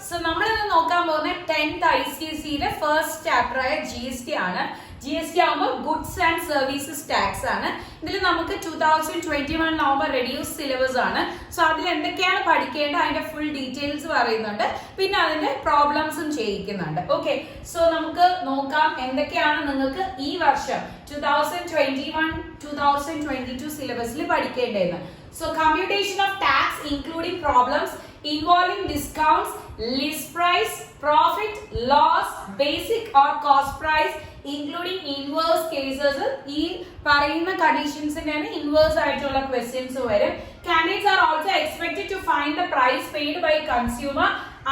So നമ്മൾ ഇന്ന് നോക്കാൻ പോകുന്ന 10th ICSE ഫസ്റ്റ് ചാപ്റ്റർ ആയ GST ആണ്. GST ആകുമ്പോൾ ഗുഡ്സ് ആൻഡ് സർവീസസ് ടാക്സ് ആണ്. ഇതിൽ നമുക്ക് 2021 നവംബർ റെഡ്യൂസ് സിലബസ് ആണ്. സോ അതിൽ എന്തൊക്കെയാണ് പഠിക്കേണ്ടത് അതിന്റെ ഫുൾ ഡീറ്റെയിൽസ് പറയുന്നുണ്ട്, പിന്നെ അതിന്റെ പ്രോബ്ലംസും ചെയ്യിക്കുന്നുണ്ട്. ഓക്കെ, സോ നമുക്ക് നോക്കാം എന്തൊക്കെയാണ് നിങ്ങൾക്ക് ഈ വർഷം 2021-2022 സിലബസിൽ പഠിക്കേണ്ടതെന്ന്. So computation of tax including problems involving discounts, list price, profit, loss, basic or cost price including inverse cases. ഈ പറയുന്ന കണ്ടീഷൻസിനാണ് ഇൻവേഴ്സ് ആയിട്ടുള്ള ക്വസ്റ്റ്യൻസ് വരും. Candidates are also expected to find the price paid by consumer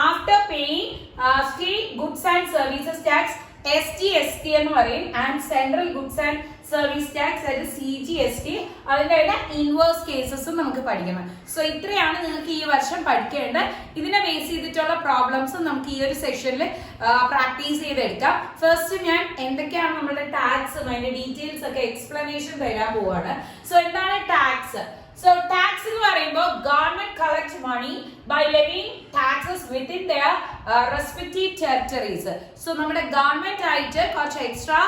after paying state goods and services tax, SGST എന്ന് പറയും, and central goods and service tax അതായത് CGST, അതിൻ്റെ inverse കേസസും നമുക്ക് പഠിക്കണം. സോ ഇത്രയാണ് നിങ്ങൾക്ക് ഈ വർഷം പഠിക്കേണ്ടത്. ഇതിനെ ബേസ് ചെയ്തിട്ടുള്ള പ്രോബ്ലംസും നമുക്ക് ഈ ഒരു സെഷനിൽ പ്രാക്ടീസ് ചെയ്തെടുക്കാം. ഫസ്റ്റ് ഞാൻ എന്തൊക്കെയാണ് നമ്മുടെ ടാക്സും അതിന്റെ ഡീറ്റെയിൽസ് ഒക്കെ എക്സ്പ്ലനേഷൻ തരാൻ പോവാണ്. സോ എന്താണ് ടാക്സ്? So tax എന്ന് പറയുമ്പോൾ government collects money by levying taxes within their respective territories. So നമ്മുടെ ഗവൺമെന്റ് ആയിട്ട് കുറച്ച് എക്സ്ട്രാ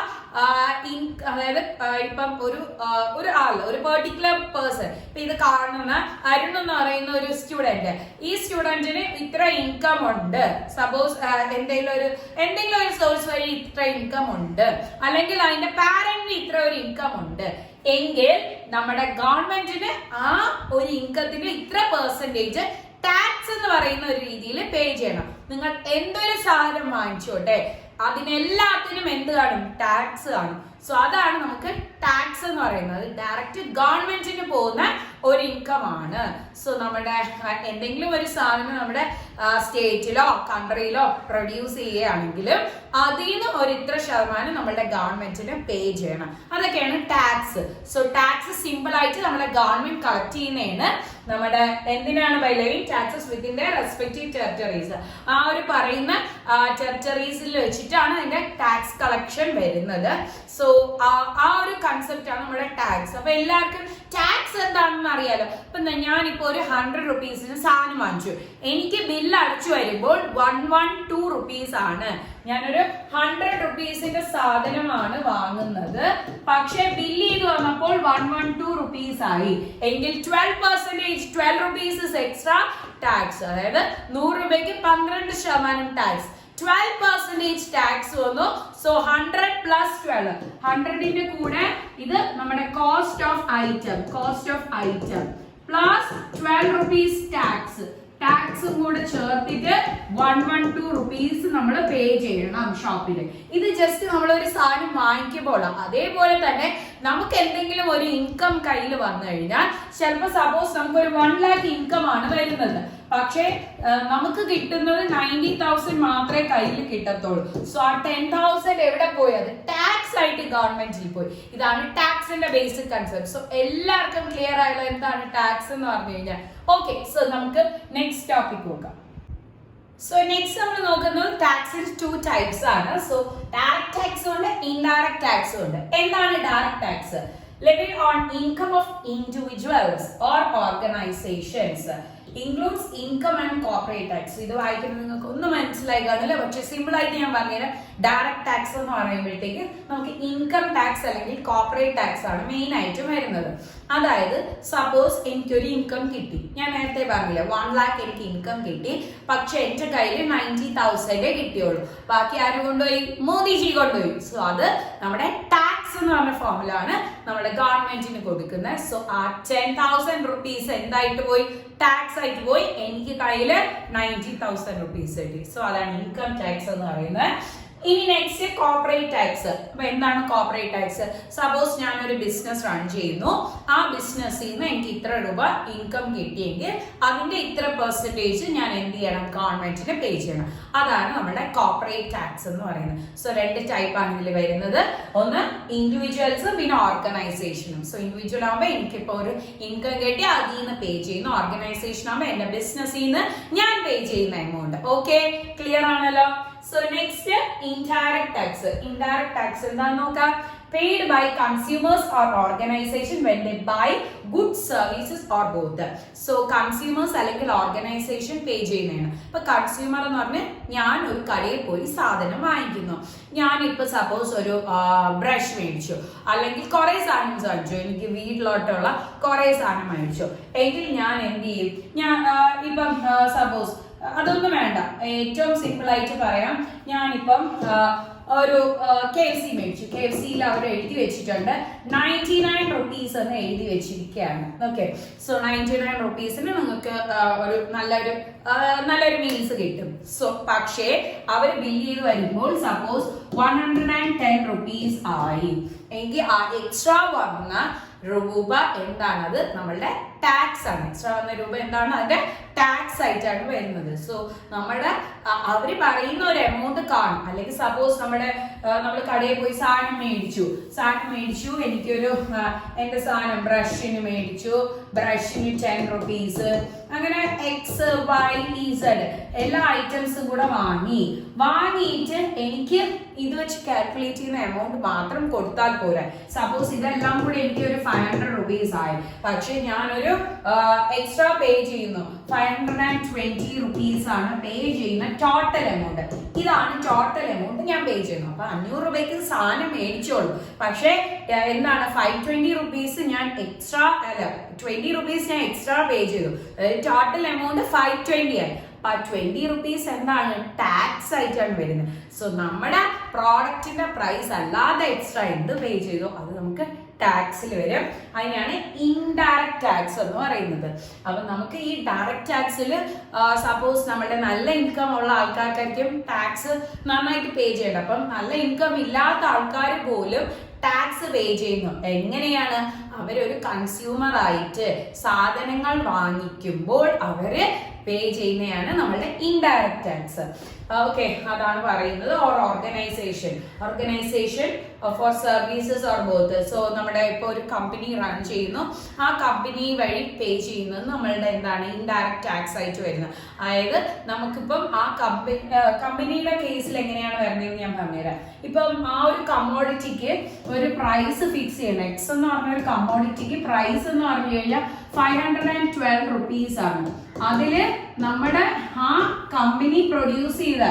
അതായത് ഇപ്പം ഒരു ആള്, ഒരു പെർട്ടിക്കുലർ പേഴ്സൺ, ഇപ്പൊ ഇത് കാണുന്ന അരുൺ എന്ന് പറയുന്ന ഒരു സ്റ്റുഡന്റ്, ഈ സ്റ്റുഡന്റിന് ഇത്ര ഇൻകം ഉണ്ട്, സപ്പോസ് എന്തെങ്കിലും ഒരു സോഴ്സ് വഴി ഇത്ര ഇൻകം ഉണ്ട്, അല്ലെങ്കിൽ അതിന്റെ പാരന്റിന് ഇത്ര ഒരു ഇൻകം ഉണ്ട് എങ്കിൽ നമ്മുടെ ഗവൺമെന്റിന് ആ ഒരു ഇൻകത്തിന് ഇത്ര പെർസെന്റേജ് ടാക്സ് എന്ന് പറയുന്ന ഒരു രീതിയിൽ പേ ചെയ്യണം. നിങ്ങൾ എന്തൊരു സാധനം വാങ്ങിച്ചോട്ടെ അതിനെല്ലാത്തിനും എന്ത് കാണും? ടാക്സ് കാണും. സോ അതാണ് നമുക്ക് ടാക്സ് എന്ന് പറയുന്നത്. ഡയറക്റ്റ് ഗവൺമെന്റിന് പോകുന്ന ഒരു ഇൻകം ആണ്. സോ നമ്മുടെ എന്തെങ്കിലും ഒരു സാധനം നമ്മുടെ സ്റ്റേറ്റിലോ കൺട്രിയിലോ പ്രൊഡ്യൂസ് ചെയ്യുകയാണെങ്കിൽ അതിൽ നിന്ന് ഒരു ഇത്ര ശതമാനം നമ്മുടെ ഗവൺമെന്റിന് പേ ചെയ്യണം. അതൊക്കെയാണ് ടാക്സ്. സോ ടാക്സ് സിമ്പിൾ ആയിട്ട് നമ്മുടെ ഗവൺമെന്റ് കളക്ട് ചെയ്യുന്നതാണ്. നമ്മുടെ എന്തിനാണ്? By levying taxes within the respective territories. ആ ഒരു പറയുന്ന ടെറിട്ടറീസിൽ വെച്ചിട്ടാണ് അതിന്റെ ടാക്സ് കളക്ഷൻ വരുന്നത്. സോ ആ ഒരു കൺസെപ്റ്റ് ആണ് നമ്മുടെ ടാക്സ്. അപ്പൊ എല്ലാവർക്കും ടാക്സ് എന്താണെന്ന് അറിയാലോ. ഇപ്പൊ ഞാനിപ്പോ ഒരു 100 റുപ്പീസിന് സാധനം വാങ്ങിച്ചു, എനിക്ക് ബില്ല് അടിച്ചു വരുമ്പോൾ 112 റുപ്പീസ് ആണ്. ഞാനൊരു 100 റുപ്പീസിന്റെ സാധനമാണ് വാങ്ങുന്നത്, പക്ഷെ ബില്ല് ചെയ്ത് വന്നപ്പോൾ 112 റുപ്പീസ് ആയി എങ്കിൽ 12% റുപ്പീസ് എക്സ്ട്രാ ടാക്സ്. അതായത് 100 രൂപയ്ക്ക് 12% ടാക്സ്, 12% ടാക്സ് വന്നു. സോ 100 പ്ലസ് 12, 100ന്റെ കൂടെ ഇത് നമ്മുടെ cost of item plus 12 rupees ടാക്സും കൂടെ ചേർത്തിട്ട് 112 റുപ്പീസ് നമ്മൾ പേ ചെയ്യണം ഷോപ്പിൽ. ഇത് ജസ്റ്റ് നമ്മൾ ഒരു സാധനം വാങ്ങിക്കുമ്പോൾ. അതേപോലെ തന്നെ നമുക്ക് എന്തെങ്കിലും ഒരു ഇൻകം കയ്യിൽ വന്നു കഴിഞ്ഞാൽ, ചിലപ്പോൾ സപ്പോസ് നമുക്ക് ഒരു 1 lakh ഇൻകം ആണ് വരുന്നത്, പക്ഷേ നമുക്ക് കിട്ടുന്നത് 90,000 മാത്രമേ കയ്യിൽ കിട്ടത്തുള്ളൂ. സോ ആ 10,000 എവിടെ പോയി? അത് ടാക്സ് ആയിട്ട് ഗവൺമെന്റിൽ പോയി. ഇതാണ് ടാക്സിന്റെ ബേസിക് കൺസെപ്റ്റ്. സോ എല്ലാവർക്കും ക്ലിയർ ആയല്ലോ എന്താണ് ടാക്സ് എന്ന് പറഞ്ഞു കഴിഞ്ഞാൽ. ഓക്കെ, സോ നമുക്ക് നെക്സ്റ്റ് ടോപ്പിക് നോക്കാം. സോ നെക്സ്റ്റ് നമ്മൾ നോക്കുന്നത് ടാക്സിന്റെ 2 ടൈപ്സ് ആണ്. സോ ഡയറക്റ്റ് ടാക്സ് ഉണ്ട്, ഇൻഡയറക്റ്റ് ടാക്സ് ഉണ്ട്. എന്താണ് direct tax? Levied on income of individuals or organizations. Includes income and corporate tax. ഇത് വായിക്കുന്നത് നിങ്ങൾക്ക് ഒന്നും മനസ്സിലായി കാണില്ല, പക്ഷെ സിമ്പിൾ ആയിട്ട് ഞാൻ പറഞ്ഞുതരാം. ഡയറക്റ്റ് ടാക്സ് എന്ന് പറയുമ്പോഴത്തേക്ക് നമുക്ക് ഇൻകം ടാക്സ് അല്ലെങ്കിൽ കോർപ്പറേറ്റ് ടാക്സ് ആണ് മെയിൻ ആയിട്ട് വരുന്നത്. അതായത് സപ്പോസ് എനിക്കൊരു ഇൻകം കിട്ടി, ഞാൻ നേരത്തെ പറഞ്ഞില്ല 1 lakh എനിക്ക് ഇൻകം കിട്ടി, പക്ഷെ എന്റെ കയ്യിൽ 90,000 കിട്ടിയുള്ളൂ. ബാക്കി ആര് കൊണ്ടുപോയി? മോദിജി കൊണ്ടുപോയി. സോ അത് നമ്മുടെ ടാക്സ് എന്ന് പറഞ്ഞ ഫോമിലാണ് നമ്മുടെ ഗവൺമെന്റിന് കൊടുക്കുന്നത്. സോ ആ 10,000 റുപ്പീസ് എന്തായിട്ട് പോയി? ടാക്സ് ആയിട്ട് പോയി. എനിക്ക് കയ്യിൽ 90,000 റുപ്പീസ് കിട്ടി. സോ അതാണ് ഇൻകം ടാക്സ് എന്ന് പറയുന്നത്. ഇനി നെക്സ്റ്റ് കോർപ്പറേറ്റ് ടാക്സ്. അപ്പൊ എന്താണ് കോർപ്പറേറ്റ് ടാക്സ്? സപ്പോസ് ഞാനൊരു ബിസിനസ് റൺ ചെയ്യുന്നു, ആ ബിസിനസ്സിൽ നിന്ന് എനിക്ക് ഇത്ര രൂപ ഇൻകം കിട്ടിയെങ്കിൽ അതിന്റെ ഇത്ര പെർസെന്റേജ് ഞാൻ എന്ത് ചെയ്യണം? ഗവൺമെന്റിന് പേ ചെയ്യണം. അതാണ് നമ്മുടെ കോർപ്പറേറ്റ് ടാക്സ് എന്ന് പറയുന്നത്. സോ 2 ടൈപ്പാണ് ഇതിൽ വരുന്നത്. ഒന്ന് ഇൻഡിവിജ്വൽസും പിന്നെ ഓർഗനൈസേഷനും. സോ ഇൻഡിവിജ്വൽ ആകുമ്പോൾ എനിക്കിപ്പോ ഒരു ഇൻകം കിട്ടി, അതിൽ നിന്ന് പേ ചെയ്യുന്നു. ഓർഗനൈസേഷൻ ആകുമ്പോൾ എന്റെ ബിസിനസ്സിൽ നിന്ന് ഞാൻ പേ ചെയ്യുന്ന എമൗണ്ട്. ഓക്കെ, ക്ലിയർ ആണല്ലോ. So next indirect tax. Indirect tax എന്താന്ന് നോക്കാം. paid by consumers or organization when they buy goods, services or both. So consumers അല്ലെങ്കിൽ ഓർഗനൈസേഷൻ പേ ചെയ്യുന്നതാണ്. ഇപ്പൊ കൺസ്യൂമർ എന്ന് പറഞ്ഞാൽ ഞാൻ ഒരു കടയിൽ പോയി സാധനം വാങ്ങിക്കുന്നു. ഞാനിപ്പോ സപ്പോസ് ഒരു ബ്രഷ് മേടിച്ചു, അല്ലെങ്കിൽ കുറെ സാധനം വാങ്ങിച്ചു, എനിക്ക് വീട്ടിലോട്ടുള്ള കുറെ സാധനം മേടിച്ചു എങ്കിൽ ഞാൻ എന്ത് ചെയ്യും? ഞാൻ ഇപ്പം സപ്പോസ് അതൊന്നും വേണ്ട, ഏറ്റവും സിമ്പിൾ ആയിട്ട് പറയാം. ഞാനിപ്പം ഒരു KFC മേടിച്ചു. KFCയിൽ അവർ എഴുതി വെച്ചിട്ടുണ്ട് 99 rupees എന്ന് എഴുതി വെച്ചിരിക്കുകയാണ്. ഓക്കെ, സോ 99 rupeesന് നിങ്ങൾക്ക് ഒരു നല്ലൊരു മീൽസ് കിട്ടും. സോ പക്ഷേ അവർ ബില്ല് ചെയ്ത് വരുമ്പോൾ സപ്പോസ് 110 rupees ആയി എങ്കിൽ ആ എക്സ്ട്രാ വന്ന രൂപ എന്താണത്? നമ്മളുടെ ടാക്സ് ആണ്. എക്സ്ട്രാ വന്ന രൂപ എന്താണ്? അതിന്റെ ടാക്സ് ആയിട്ടാണ് വരുന്നത്. സോ നമ്മുടെ അവര് പറയുന്ന ഒരു എമൗണ്ട് കാണും. അല്ലെങ്കിൽ സപ്പോസ് നമ്മൾ കടയിൽ പോയി സാധനം മേടിച്ചു, എനിക്കൊരു എന്റെ സാധനം ബ്രഷിന് മേടിച്ചു, ബ്രഷിന് 10 rupees, അങ്ങനെ XYZ എല്ലാ ഐറ്റംസും കൂടെ വാങ്ങിയിട്ട് എനിക്ക് ഇത് വെച്ച് കാൽക്കുലേറ്റ് ചെയ്യുന്ന എമൗണ്ട് മാത്രം കൊടുത്താൽ പോരാ. സപ്പോസ് ഇതെല്ലാം കൂടെ എനിക്ക് ഒരു 500 rupees ആയി, പക്ഷെ ഞാനൊരു എക്സ്ട്രാ പേ ചെയ്യുന്നു. 520 rupees ആണ് പേ ചെയ്യുന്ന ടോട്ടൽ എമൗണ്ട്. ഇതാണ് ടോട്ടൽ എമൗണ്ട് ഞാൻ പേ ചെയ്യുന്നു. അപ്പൊ 500 രൂപയ്ക്ക് സാധനം മേടിച്ചോളൂ, പക്ഷെ എന്താണ് 520 rupees ഞാൻ എക്സ്ട്രാ 20 rupees ഞാൻ എക്സ്ട്രാ പേ ചെയ്തു. ടോട്ടൽ എമൗണ്ട് 520 ആയി. അപ്പൊ 20 rupees എന്താണ്? ടാക്സ് ആയിട്ടാണ് വരുന്നത്. സോ നമ്മുടെ പ്രോഡക്റ്റിന്റെ പ്രൈസ് അല്ലാതെ എക്സ്ട്രാ എന്ത് പേ ചെയ്തോ അത് നമുക്ക് ടാക്സിൽ വരും. അതിനാണ് ഇൻഡയറക്റ്റ് ടാക്സ് എന്ന് പറയുന്നത്. അപ്പൊ നമുക്ക് ഈ ഡയറക്റ്റ് ടാക്സിൽ സപ്പോസ് നമ്മുടെ നല്ല ഇൻകം ഉള്ള ആൾക്കാർക്കായിരിക്കും ടാക്സ് നന്നായിട്ട് പേ ചെയ്യണം. അപ്പം നല്ല ഇൻകം ഇല്ലാത്ത ആൾക്കാർ പോലും ടാക്സ് പേ ചെയ്യുന്നു. എങ്ങനെയാണ്? അവരൊരു കൺസ്യൂമർ ആയിട്ട് സാധനങ്ങൾ വാങ്ങിക്കുമ്പോൾ അവര് പേ ചെയ്യുന്നതാണ് നമ്മളുടെ ഇൻഡയറക്റ്റ് ടാക്സ്. ഓക്കെ, അതാണ് പറയുന്നത്. Organisation for services or both. So നമ്മുടെ ഇപ്പൊ ഒരു കമ്പനി റൺ ചെയ്യുന്നു, ആ കമ്പനി വഴി പേ ചെയ്യുന്നത് നമ്മളുടെ എന്താണ്? ഇൻഡയറക്റ്റ് ടാക്സ് ആയിട്ട് വരുന്നത്. അതായത് നമുക്കിപ്പം ആ കമ്പനിയുടെ കേസിൽ എങ്ങനെയാണ് വരുന്നതെന്ന് ഞാൻ പറഞ്ഞുതരാം. ഇപ്പം ആ ഒരു കമ്മോഡിറ്റിക്ക് ഒരു പ്രൈസ് ഫിക്സ് ചെയ്യണം. എക്സ് എന്ന് പറഞ്ഞ ഒരു കമ്മോഡിറ്റിക്ക് പ്രൈസ് എന്ന് പറഞ്ഞു കഴിഞ്ഞാൽ 512 rupees ആണ്. അതില് നമ്മുടെ ആ കമ്പനി പ്രൊഡ്യൂസ് ചെയ്ത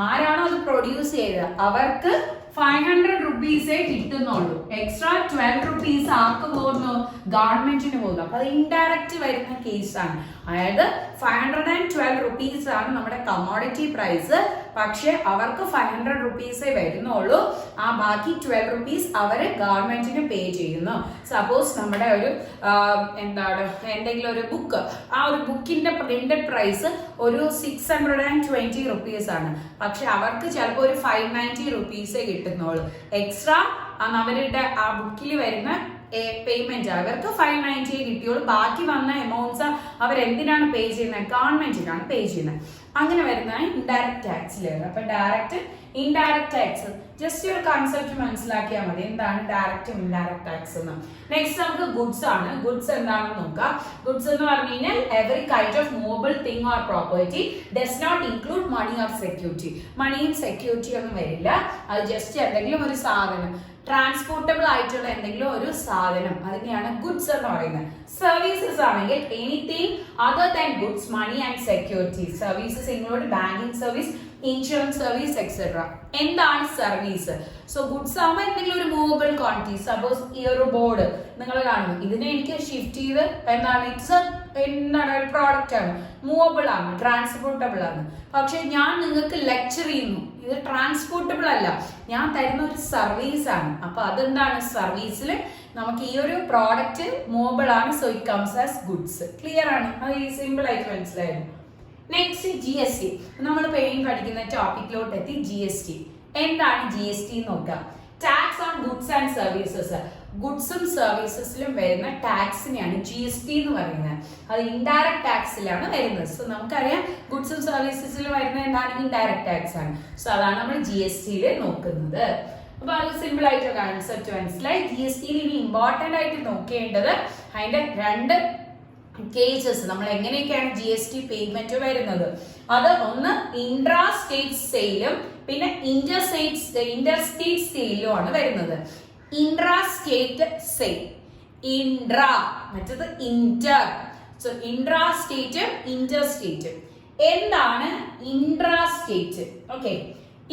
ആരാണോ അത് പ്രൊഡ്യൂസ് ചെയ്തത് അവർക്ക് 500 rupees കിട്ടുന്നുള്ളൂ. എക്സ്ട്രാ 12 rupees ആർക്ക് പോകുന്നു? ഗവൺമെന്റിന് പോകുന്നു. അപ്പൊ അത് ഇൻഡയറക്റ്റ് വരുന്ന കേസാണ്. അതായത് 512 rupees ആണ് നമ്മുടെ കമ്മോഡിറ്റി പ്രൈസ്, പക്ഷെ അവർക്ക് 500 rupees വരുന്നുള്ളൂ. ആ ബാക്കി 12 rupees അവര് ഗവൺമെന്റിന് പേ ചെയ്യുന്നു. സപ്പോസ് നമ്മുടെ ഒരു എന്തെങ്കിലും ഒരു ബുക്ക്, ആ ഒരു ബുക്കിന്റെ പ്രിന്റഡ് പ്രൈസ് ഒരു 620 rupees ആണ്, പക്ഷെ അവർക്ക് ചിലപ്പോൾ ഒരു 590 rupees കിട്ടുന്നുള്ളൂ. എക്സ്ട്രാ അവരുടെ ആ ബുക്കിൽ വരുന്ന പേയ്മെന്റ് അവർക്ക് 590 കിട്ടിയോളൂ. ബാക്കി വന്ന എമൗണ്ട്സ് അവരെന്തിനാണ് പേ ചെയ്യുന്നത്? ഗവൺമെന്റിനാണ് പേ ചെയ്യുന്നത്. അങ്ങനെ വരുന്ന ഇൻഡയറക്റ്റ് ടാക്സിൽ വരുന്നത്. അപ്പൊ ഡയറക്റ്റ് ഇൻഡയറക്റ്റ് ടാക്സ് ജസ്റ്റ് ഒരു കൺസെപ്റ്റ് മനസ്സിലാക്കിയാൽ മതി, എന്താണ് ഡയറക്റ്റും ഇൻഡയറക്റ്റ് ടാക്സ് എന്ന്. നെക്സ്റ്റ് നമുക്ക് ഗുഡ്സ് ആണ്. ഗുഡ്സ് എന്താണെന്ന് നോക്കാം. ഗുഡ്സ് എന്ന് പറഞ്ഞു കഴിഞ്ഞാൽ every kind of movable thing or property does not include money or security. മണിയും സെക്യൂരിറ്റി ഒന്നും വരില്ല. അത് ജസ്റ്റ് എന്തെങ്കിലും ഒരു സാധനം, ട്രാൻസ്പോർട്ടബിൾ ആയിട്ടുള്ള എന്തെങ്കിലും ഒരു സാധനം, അതിനെയാണ് ഗുഡ്സ് എന്ന് പറയുന്നത്. സർവീസസ് ആണെങ്കിൽ anything other than goods, money and security. Services include banking service, insurance service etcetera. എന്താണ് സർവീസ്? സോ ഗുഡ്സ് ആകുമ്പോൾ എന്തെങ്കിലും ഒരു മൂവബിൾ ക്വാണ്ടിറ്റി. സപ്പോസ് ഈ ഒരു ബോർഡ് നിങ്ങൾ കാണുന്നു, ഇതിനെ എനിക്ക് ഷിഫ്റ്റ് ചെയ്ത് എന്താണ് ഒരു പ്രോഡക്റ്റ് ആണ്, മൂവബിൾ ആണ്, ട്രാൻസ്പോർട്ടബിൾ ആണ്. പക്ഷെ ഞാൻ നിങ്ങൾക്ക് ലെക്ചർ ചെയ്യുന്നു, ഇത് ട്രാൻസ്പോർട്ടബിൾ അല്ല, ഞാൻ തരുന്ന ഒരു സർവീസ് ആണ്. അപ്പൊ അതെന്താണ്? സർവീസിൽ നമുക്ക് ഈ ഒരു പ്രോഡക്റ്റ് മൂവബിൾ ആണ്. So it comes as goods. Clear ആണ്? അത് സിമ്പിൾ ആയിട്ട് മനസ്സിലായിരുന്നു. Next GST. നമ്മൾ പഠിക്കുന്ന ടോപ്പിക്കിലോട്ട് എത്തി. GST എന്താണ്? GST നോക്കാം. Tax on goods and services. ഗുഡ്സും സർവീസസിലും വരുന്ന ടാക്സിനെയാണ് GST എന്ന് പറയുന്നത്. അത് ഇൻഡയറക്റ്റ് ടാക്സിലാണ് വരുന്നത്. സോ നമുക്കറിയാം ഗുഡ്സും സർവീസസിലും വരുന്നത് എന്താണ്? ഇൻഡയറക്റ്റ് ടാക്സ് ആണ്. സോ അതാണ് നമ്മൾ GSTയിൽ നോക്കുന്നത്. അപ്പൊ അത് സിമ്പിൾ ആയിട്ട് കൺസെപ്റ്റ് മനസ്സിലായി. GSTയിൽ ഇനി ഇമ്പോർട്ടന്റ് ആയിട്ട് നോക്കേണ്ടത് അതിന്റെ രണ്ട് കേസസ്, നമ്മൾ എങ്ങനെയൊക്കെയാണ് GST പേയ്മെന്റ് വരുന്നത്. അത് ഒന്ന് ഇൻട്രാ സ്റ്റേറ്റ് സെയിലും പിന്നെ ഇന്റർസ്റ്റേറ്റ് സെയിലും ആണ് വരുന്നത്. Intra state sale. ഇൻട്രാ മറ്റത് ഇന്റർ. സോ ഇൻട്രാ സ്റ്റേറ്റും ഇന്റർ സ്റ്റേറ്റും. എന്താണ് intra state? Okay,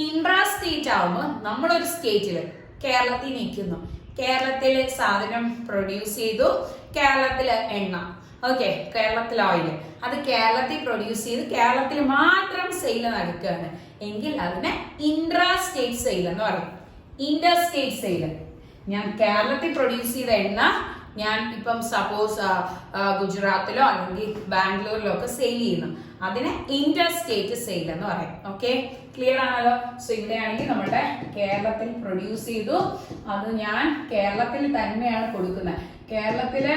intra state ആവുമ്പോൾ നമ്മളൊരു സ്റ്റേറ്റിൽ കേരളത്തിൽ നിൽക്കുന്നു, കേരളത്തിൽ സാധനം പ്രൊഡ്യൂസ് ചെയ്തു, കേരളത്തില് എണ്ണ, ഓക്കെ, കേരളത്തിൽ ഓയിൽ, അത് കേരളത്തിൽ പ്രൊഡ്യൂസ് ചെയ്ത് കേരളത്തിൽ മാത്രം സെയിൽ നടക്കുകയാണ് എങ്കിൽ അതിനെ ഇൻട്രാ സ്റ്റേറ്റ് സെയിൽ എന്ന് പറയും. ഇന്റർ സ്റ്റേറ്റ് സെയിൽ, ഞാൻ കേരളത്തിൽ പ്രൊഡ്യൂസ് ചെയ്ത എണ്ണ ഞാൻ ഇപ്പം സപ്പോസ് ഗുജറാത്തിലോ അല്ലെങ്കിൽ ബാംഗ്ലൂരിലോ ഒക്കെ സെയിൽ ചെയ്യുന്നു, അതിനെ ഇന്റർ സ്റ്റേറ്റ് സെയിൽ എന്ന് പറയും. ഓക്കെ, ക്ലിയർ ആണല്ലോ? സോ ഇവിടെയാണെങ്കിൽ നമ്മുടെ കേരളത്തിൽ പ്രൊഡ്യൂസ് ചെയ്തു, അത് ഞാൻ കേരളത്തിൽ തന്നെയാണ് കൊടുക്കുന്നത്, കേരളത്തിലെ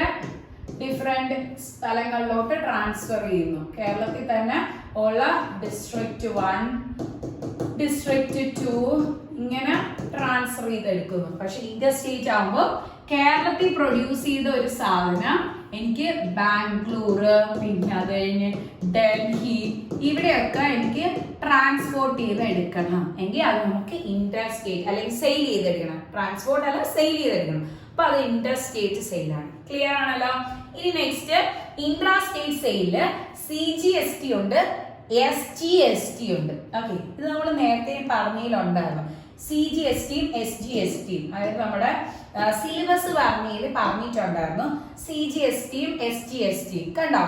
ഡിഫറെന്റ് സ്ഥലങ്ങളിലോട്ട് ട്രാൻസ്ഫർ ചെയ്യുന്നു, കേരളത്തിൽ തന്നെ ഉള്ള ഡിസ്ട്രിക്ട് 1, ഡിസ്ട്രിക്ട് 2 ഇങ്ങനെ ട്രാൻസ്ഫർ ചെയ്തെടുക്കുന്നു. പക്ഷെ ഇന്റർ സ്റ്റേറ്റ് ആകുമ്പോൾ കേരളത്തിൽ പ്രൊഡ്യൂസ് ചെയ്ത ഒരു സാധനം എനിക്ക് ബാംഗ്ലൂർ, പിന്നെ അത് കഴിഞ്ഞ് ഡൽഹി, ഇവിടെയൊക്കെ എനിക്ക് ട്രാൻസ്പോർട്ട് ചെയ്ത് എടുക്കണം എങ്കിൽ അത് നമുക്ക് ഇന്റർ സ്റ്റേറ്റ് അല്ലെങ്കിൽ സെയിൽ ചെയ്തെടുക്കണം. ട്രാൻസ്പോർട്ട് അല്ല, സെയിൽ ചെയ്തെടുക്കണം. അപ്പൊ അത് ഇന്റർ സ്റ്റേറ്റ് സെയിലാണ്. ക്ലിയർ ആണല്ലോ? ഇനി next intra state sale CGST ഉണ്ട്, SGST ഉണ്ട്. ഓക്കെ, ഇത് നമ്മൾ നേരത്തെ പറഞ്ഞതിലുണ്ടായിരുന്നു. CGSTയും SGSTയും അതായത് നമ്മുടെ സിലബസ് പറഞ്ഞിട്ടുണ്ടായിരുന്നു. CGSTയും SGSTയും കണ്ടോ?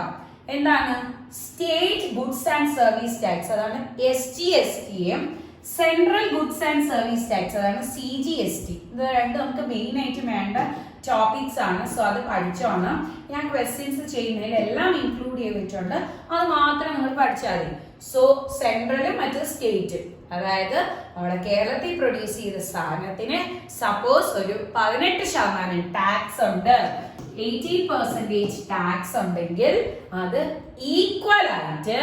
എന്താണ്? State goods and service tax, അതാണ് SGSTയും central goods and service tax, അതാണ് CGST. ഇത് രണ്ടും നമുക്ക് മെയിൻ ആയിട്ട് വേണ്ട ടോപ്പിക്സ് ആണ്. സോ അത് പഠിച്ചോണം. ഞാൻ ക്വസ്റ്റ്യൻസ് ചെയ്യുന്നതിൽ എല്ലാം ഇൻക്ലൂഡ് ചെയ്തിട്ടുണ്ട്, അത് മാത്രം നിങ്ങൾ പഠിച്ചാൽ മതി. സോ സെൻട്രലും മറ്റു സ്റ്റേറ്റ്, അതായത് നമ്മുടെ കേരളത്തിൽ പ്രൊഡ്യൂസ് ചെയ്ത സാധനത്തിന് സപ്പോസ് ഒരു 18% ടാക്സ് ഉണ്ട്, 18% ടാക്സ് ഉണ്ടെങ്കിൽ അത് ഈക്വൽ ആയിട്ട്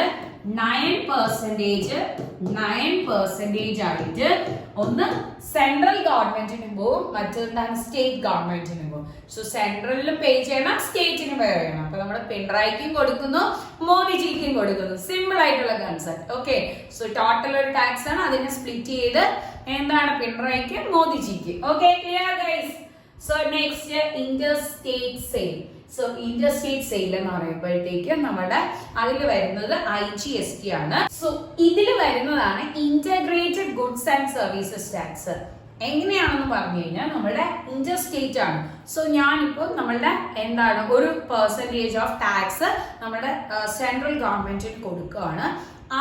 9% ആയിട്ട് ഒന്ന് സെൻട്രൽ ഗവൺമെന്റിന് പോകും, മറ്റൊന്നാണ് സ്റ്റേറ്റ് ഗവൺമെന്റിന് പോകും. സോ സെൻട്രലിൽ പേ ചെയ്യണം, സ്റ്റേറ്റിന് പേ ചെയ്യണം. അപ്പൊ നമ്മുടെ പിണറായിക്കും കൊടുക്കുന്നു, മോദിജിക്കും കൊടുക്കുന്നു. സിമ്പിൾ ആയിട്ടുള്ള കൺസെപ്റ്റ്. ഓക്കെ, സോ ടോട്ടൽ ഒരു ടാക്സ് ആണ്, അതിനെ സ്പ്ലിറ്റ് ചെയ്ത് എന്താണ് പിണറായിക്ക്, മോദിജിക്ക്. Okay, clear guys? So next inter state sale. So inter state sale എന്ന് പറയുമ്പോഴത്തേക്ക് നമ്മുടെ അതിൽ വരുന്നത് IGST ആണ്. സോ ഇതിൽ വരുന്നതാണ് integrated goods and services tax. എങ്ങനെയാണെന്ന് പറഞ്ഞു കഴിഞ്ഞാൽ നമ്മുടെ ഇന്റർ സ്റ്റേറ്റ് ആണ്. സോ ഞാനിപ്പോൾ നമ്മളുടെ എന്താണ് ഒരു പെർസെൻറ്റേജ് ഓഫ് ടാക്സ് നമ്മുടെ സെൻട്രൽ ഗവൺമെന്റിന് കൊടുക്കുകയാണ്.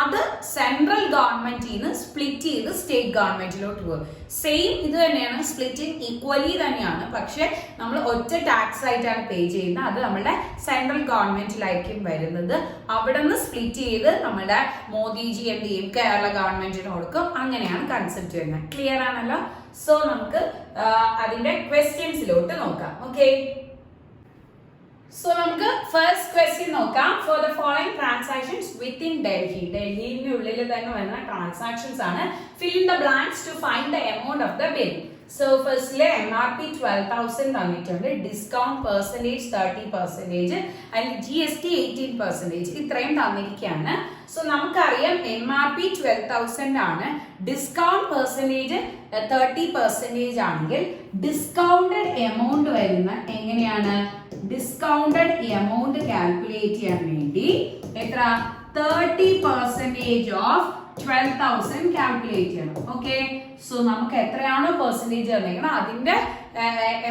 അത് സെൻട്രൽ ഗവൺമെന്റിൽ നിന്ന് സ്പ്ലിറ്റ് ചെയ്ത് സ്റ്റേറ്റ് ഗവൺമെന്റിലോട്ട് പോകും. സെയിം ഇത് തന്നെയാണ്, സ്പ്ലിറ്റിംഗ് ഈക്വലി തന്നെയാണ്, പക്ഷെ നമ്മൾ ഒറ്റ ടാക്സ് ആയിട്ടാണ് പേ ചെയ്യുന്നത്. അത് നമ്മുടെ സെൻട്രൽ ഗവൺമെന്റിലായിരിക്കും വരുന്നത്. അവിടെ നിന്ന് സ്പ്ലിറ്റ് ചെയ്ത് നമ്മുടെ മോദിജി എന്ത് ചെയ്യും, കേരള ഗവൺമെന്റിന് കൊടുക്കും. അങ്ങനെയാണ് കൺസെപ്റ്റ് വരുന്നത്. ക്ലിയർ ആണല്ലോ? സോ നമുക്ക് അതിന്റെ ക്വസ്റ്റ്യൻസിലോട്ട് നോക്കാം. ഓക്കെ, സോ നമുക്ക് ഫസ്റ്റ് ക്വസ്റ്റ്യൻ നോക്കാം. For the following transactions within Delhi, ഡൽഹിയുടെ ഉള്ളിൽ തന്നെ വരുന്ന ട്രാൻസാക്ഷൻസ് ആണ്. Fill in the blanks to find the amount of the bill. So ഫസ്റ്റിലെ MRP 12,000 തന്നിട്ടുണ്ട്, ഡിസ്കൗണ്ട് പെർസെന്റേജ് 30% ആൻഡ് GST 18%, ഇത്രയും തന്നിരിക്കുകയാണ്. സോ നമുക്കറിയാം MRP 12,000 ആണ്, ഡിസ്കൗണ്ട് പെർസെന്റേജ് 30% ആണെങ്കിൽ ഡിസ്കൗണ്ടഡ് എമൗണ്ട് വരുന്ന എങ്ങനെയാണ്? ഡിസ്കൗണ്ടഡ് എമൗണ്ട് കാൽക്കുലേറ്റ് ചെയ്യാൻ വേണ്ടി എത്ര 30% ഓഫ് 12,000 കാൽക്കുലേറ്റ് ചെയ്യണം. ഓക്കെ, സോ നമുക്ക് എത്രയാണോ പെർസെന്റേജ് തന്നേക്കണം അതിന്റെ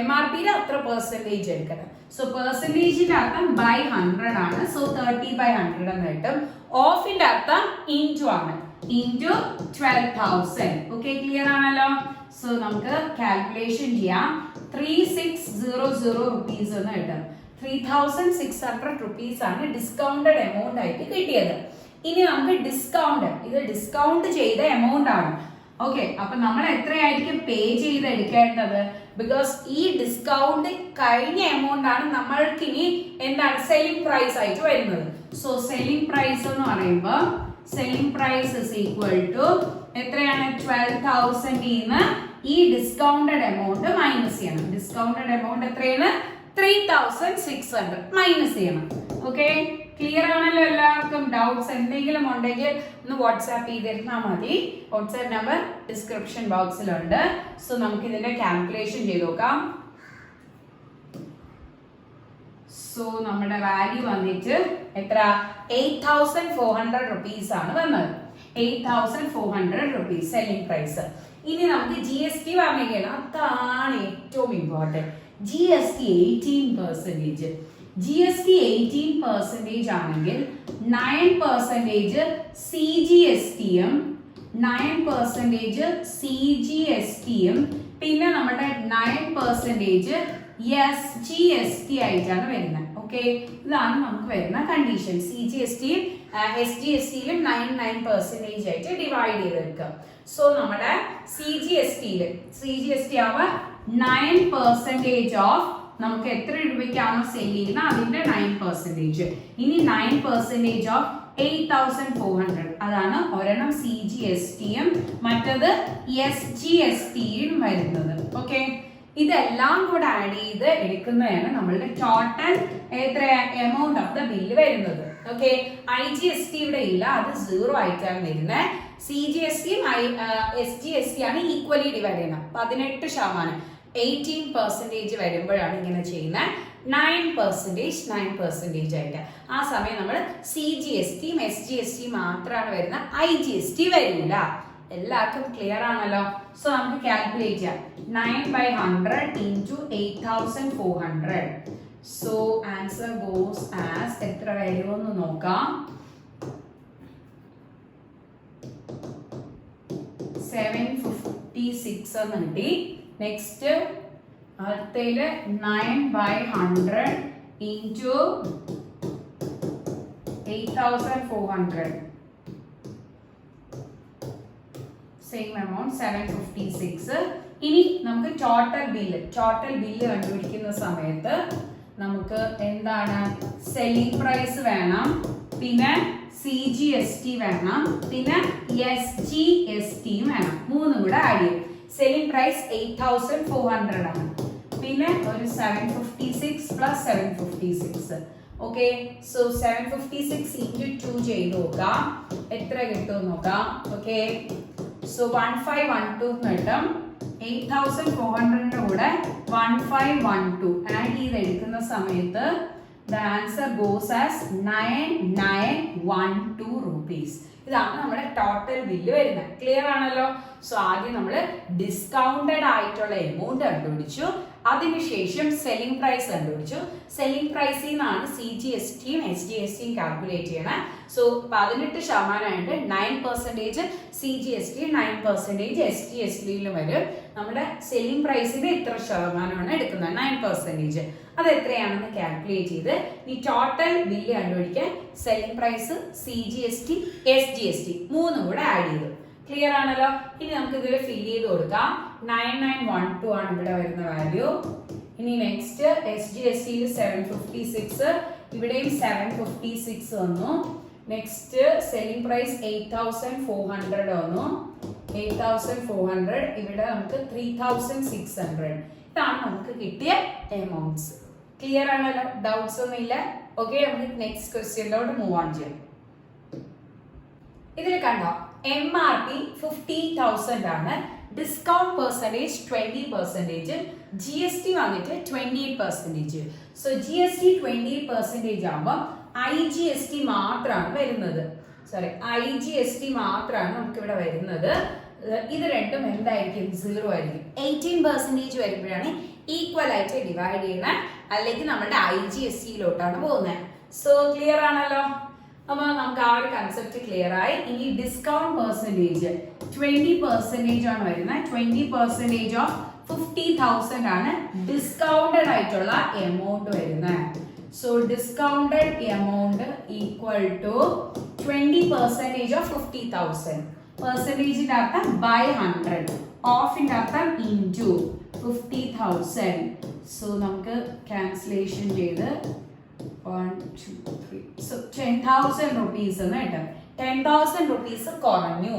MRPയിൽ അത്ര പെർസെന്റേജ് എടുക്കണം. സോ പെർസെന്റേജിന്റെ അർത്ഥം ബൈ 100 ആണ്. സോ 30/100 എന്ന് കിട്ടും. ഓഫിന്റെ അർത്ഥം ഇൻറ്റു ആണ്, ഇൻറ്റു 12,000. ഓക്കെ, ക്ലിയർ ആണല്ലോ? സോ നമുക്ക് കാൽക്കുലേഷൻ ചെയ്യാം. 3600 rupees എന്ന് കിട്ടും. 3,600 rupees ആണ് ഡിസ്കൗണ്ടഡ് എമൗണ്ട് ആയിട്ട് കിട്ടിയത്. ഇനി നമുക്ക് ഡിസ്കൗണ്ട്, ഇത് ഡിസ്കൗണ്ട് ചെയ്ത എമൗണ്ട് ആണ്. ഓക്കെ, അപ്പൊ നമ്മൾ എത്രയായിരിക്കും പേ ചെയ്ത് എടുക്കേണ്ടത്? ബിക്കോസ് ഈ ഡിസ്കൗണ്ട് കഴിഞ്ഞ എമൗണ്ട് ആണ് നമ്മൾക്ക് ഇനി എന്താണ് സെല്ലിംഗ് പ്രൈസ് ആയിട്ട് വരുന്നത്. സോ സെല്ലിംഗ് പ്രൈസ് എന്ന് പറയുമ്പോൾ selling price is equal to എത്രയാണ്? 12,000 ഈ ഡിസ്കൗണ്ടഡ് എമൗണ്ട് മൈനസ് ചെയ്യണം. ഡിസ്കൗണ്ടഡ് എമൗണ്ട് എത്രയാണ്? 3,600 മൈനസ് ചെയ്യണം. ഓക്കെ, ക്ലിയർ ആണല്ലോ എല്ലാവർക്കും? ഡൗട്ട്സ് എന്തെങ്കിലും ഉണ്ടെങ്കിൽ ഒന്ന് വാട്സാപ്പ് ചെയ്തിരുന്നാൽ മതി. വാട്സാപ്പ് നമ്പർ ഡിസ്ക്രിപ്ഷൻ ബോക്സിലുണ്ട്. സോ നമുക്ക് ഇതിന്റെ കാൽക്കുലേഷൻ ചെയ്ത് നോക്കാം. സോ നമ്മുടെ വാല്യൂ വന്നിട്ട് എത്ര? 8400 rupees ആണ് വന്നത്. 8400 rupees സെല്ലിംഗ് പ്രൈസ്. ഇനി നമുക്ക് GST പറഞ്ഞിരിക്കണം, അതാണ് ഏറ്റവും ഇമ്പോർട്ടൻറ്റ്. GST 18%. GST 18% ആണെങ്കിൽ 9% CGST-യും 9% CGST-യും പിന്നെ നമ്മുടെ 9% SGST ആയിട്ടാണ് വരുന്നത്. ഓക്കെ, ഇതാണ് നമുക്ക് വരുന്ന കണ്ടീഷൻ. CGST-യും SGST-യിലും 9% ആയിട്ട് ഡിവൈഡ് ചെയ്ത് വെക്കുക. സോ നമ്മുടെ CGST ആവുക 9% ഓഫ് നമുക്ക് എത്ര രൂപയ്ക്കാണോ സെല് ചെയ്യുന്നത് അതിന്റെ 9%. ഇനി 9% ഓഫ് 8400, അതാണ് ഒരെണ്ണം CGST-യും മറ്റത് SGST-യും വരുന്നത്. ഓക്കെ, ഇതെല്ലാം കൂടെ ആഡ് ചെയ്ത് എടുക്കുന്നതാണ് നമ്മളുടെ ടോട്ടൽ എത്ര എമൗണ്ട് ഓഫ് ദ ബില്ല് വരുന്നത്. ഓക്കെ, IGST ഇവിടെ ഇല്ല, അത് 0 ആയിട്ടാണ് വരുന്നത്. CGST-യും SGST ആണ് ഈക്വലി ഡിവൈഡ് ചെയ്യണം. 18%, 18% വരുമ്പോഴാണ് ഇങ്ങനെ ചെയ്യുന്നത്. 9% ആയിട്ട്. ആ സമയം നമ്മൾ CGST-യും SGST-യും മാത്രമാണ് വരുന്നത്, IGST വരില്ല. എല്ലാവർക്കും ക്ലിയർ ആണല്ലോ? സോ നമുക്ക് കാൽക്കുലേറ്റ് ചെയ്യാം. 9/100 into 8400. So answer goes as എത്ര വരുമെന്ന് നോക്കാം. 756 എന്ന് കിട്ടി. നെക്സ്റ്റ് അടുത്തതില് 9/100 into 8400. Same amount 756. ഇനി നമുക്ക് ടോട്ടൽ ബില്ല് കണ്ടുപിടിക്കുന്ന സമയത്ത് നമുക്ക് എന്താണ്? സെല്ലിംഗ് പ്രൈസ് വേണം, പിന്നെ CGST വേണം, പിന്നെ SGST-യും വേണം. മൂന്നും കൂടെ ആഡ് ചെയ്യും. സെല്ലിംഗ് പ്രൈസ് 8400 ആണ്. പിന്നെ ഒരു 756 plus 756. ഓക്കെ, സോ 756 into 2 ചെയ്ത് നോക്കാം എത്ര കിട്ടും നോക്കാം. ഓക്കെ, സോ 1512 കിട്ടും. 8400 കൂടെ 1512 ആഡ് ചെയ്ത് എടുക്കുന്ന സമയത്ത് the answer goes as 9912 rupees. ഇതാണ് നമ്മുടെ ടോട്ടൽ ബില്ല് വരുന്നത്. ക്ലിയർ ആണല്ലോ? സോ ആദ്യം നമ്മൾ ഡിസ്കൗണ്ടഡ് ആയിട്ടുള്ള എമൗണ്ട് കണ്ടുപിടിച്ചു, അതിനുശേഷം സെല്ലിംഗ് പ്രൈസ് കണ്ടുപിടിച്ചു. സെല്ലിംഗ് പ്രൈസിൽ നിന്നാണ് CGST-യും SGST-യും കാൽക്കുലേറ്റ് ചെയ്യണം. സോ 18% 9% CGST-യും 9% SGST-യിലും വരും. നമ്മുടെ സെല്ലിംഗ് പ്രൈസിന്റെ എത്ര ശതമാനമാണ് എടുക്കുന്നത്? 9%. അത് എത്രയാണെന്ന് കാൽക്കുലേറ്റ് ചെയ്ത് ഈ ടോട്ടൽ ബില്ല് കണ്ടുപിടിക്കാൻ സെല്ലിംഗ് പ്രൈസ്, CGST, SGST മൂന്നും കൂടെ ആഡ് ചെയ്തു. ക്ലിയർ ആണല്ലോ? ഇനി നമുക്ക് ഇതിൽ ഫില്ല് ചെയ്ത് കൊടുക്കാം. 9912 ആണ് ഇവിടെ വരുന്ന വാല്യൂ. ഇനി നെക്സ്റ്റ് SGST-യിൽ 756, ഇവിടെയും 756 വന്നു. നെക്സ്റ്റ് സെല്ലിംഗ് പ്രൈസ് 8400 വന്നു. 8400, ഇവിടെ നമുക്ക് 3600. ഇതാണ് നമുക്ക് കിട്ടിയ എമൗണ്ട്സ്. ക്ലിയർ ആണല്ലോ? ഡൗട്ട്സ് ഒന്നും ഇല്ല? ഓക്കെ, നമുക്ക് നെക്സ്റ്റ് ക്വസ്റ്റ്യനിലോട്ട് മൂവ് ഓൺ ചെയ്യാം. ഇതിൽ കണ്ടോ, MRP 50,000 ആണ്, ഡിസ്കൗണ്ട് പെർസെന്റേജ് 20%, GST വന്നിട്ട് 28%. സോ GST 28% ആകുമ്പോൾ IGST മാത്രമാണ് വരുന്നത്. സോറി, IGST മാത്രമാണ് നമുക്ക് ഇവിടെ വരുന്നത്. ഇത് രണ്ടും എന്തായിരിക്കും? 0 ആയിരിക്കും. 18% വരുമ്പോഴാണ് ഈക്വൽ ആയിട്ട് ഡിവൈഡ് ചെയ്യുന്നത്, അല്ലെങ്കിൽ നമ്മുടെ IGST-യിലോട്ടാണ് പോകുന്നത്. സോ ക്ലിയർ ആണല്ലോ? അപ്പൊ നമുക്ക് ആ ഒരു കൺസെപ്റ്റ് ക്ലിയർ ആയി. ഇനി ഡിസ്കൗണ്ട് പെർസെന്റേജ് 20% ആണ് വരുന്നത്. 20% ഓഫ് 50,000 ആണ് ഡിസ്കൗണ്ടഡ് ആയിട്ടുള്ള എമൗണ്ട് വരുന്നത്. So discounted amount equal to 20% off 50,000. പെർസെന്റേജിന്റെ അർത്ഥം ബൈ 100, ഓഫിന്റെ അർത്ഥം ഇൻറ്റു 50,000. സോ നമുക്ക് ക്യാൻസലേഷൻ ചെയ്ത് 1 2 3, സോ 10,000 rupees എന്ന് കിട്ടും. 10,000 rupees കുറഞ്ഞു.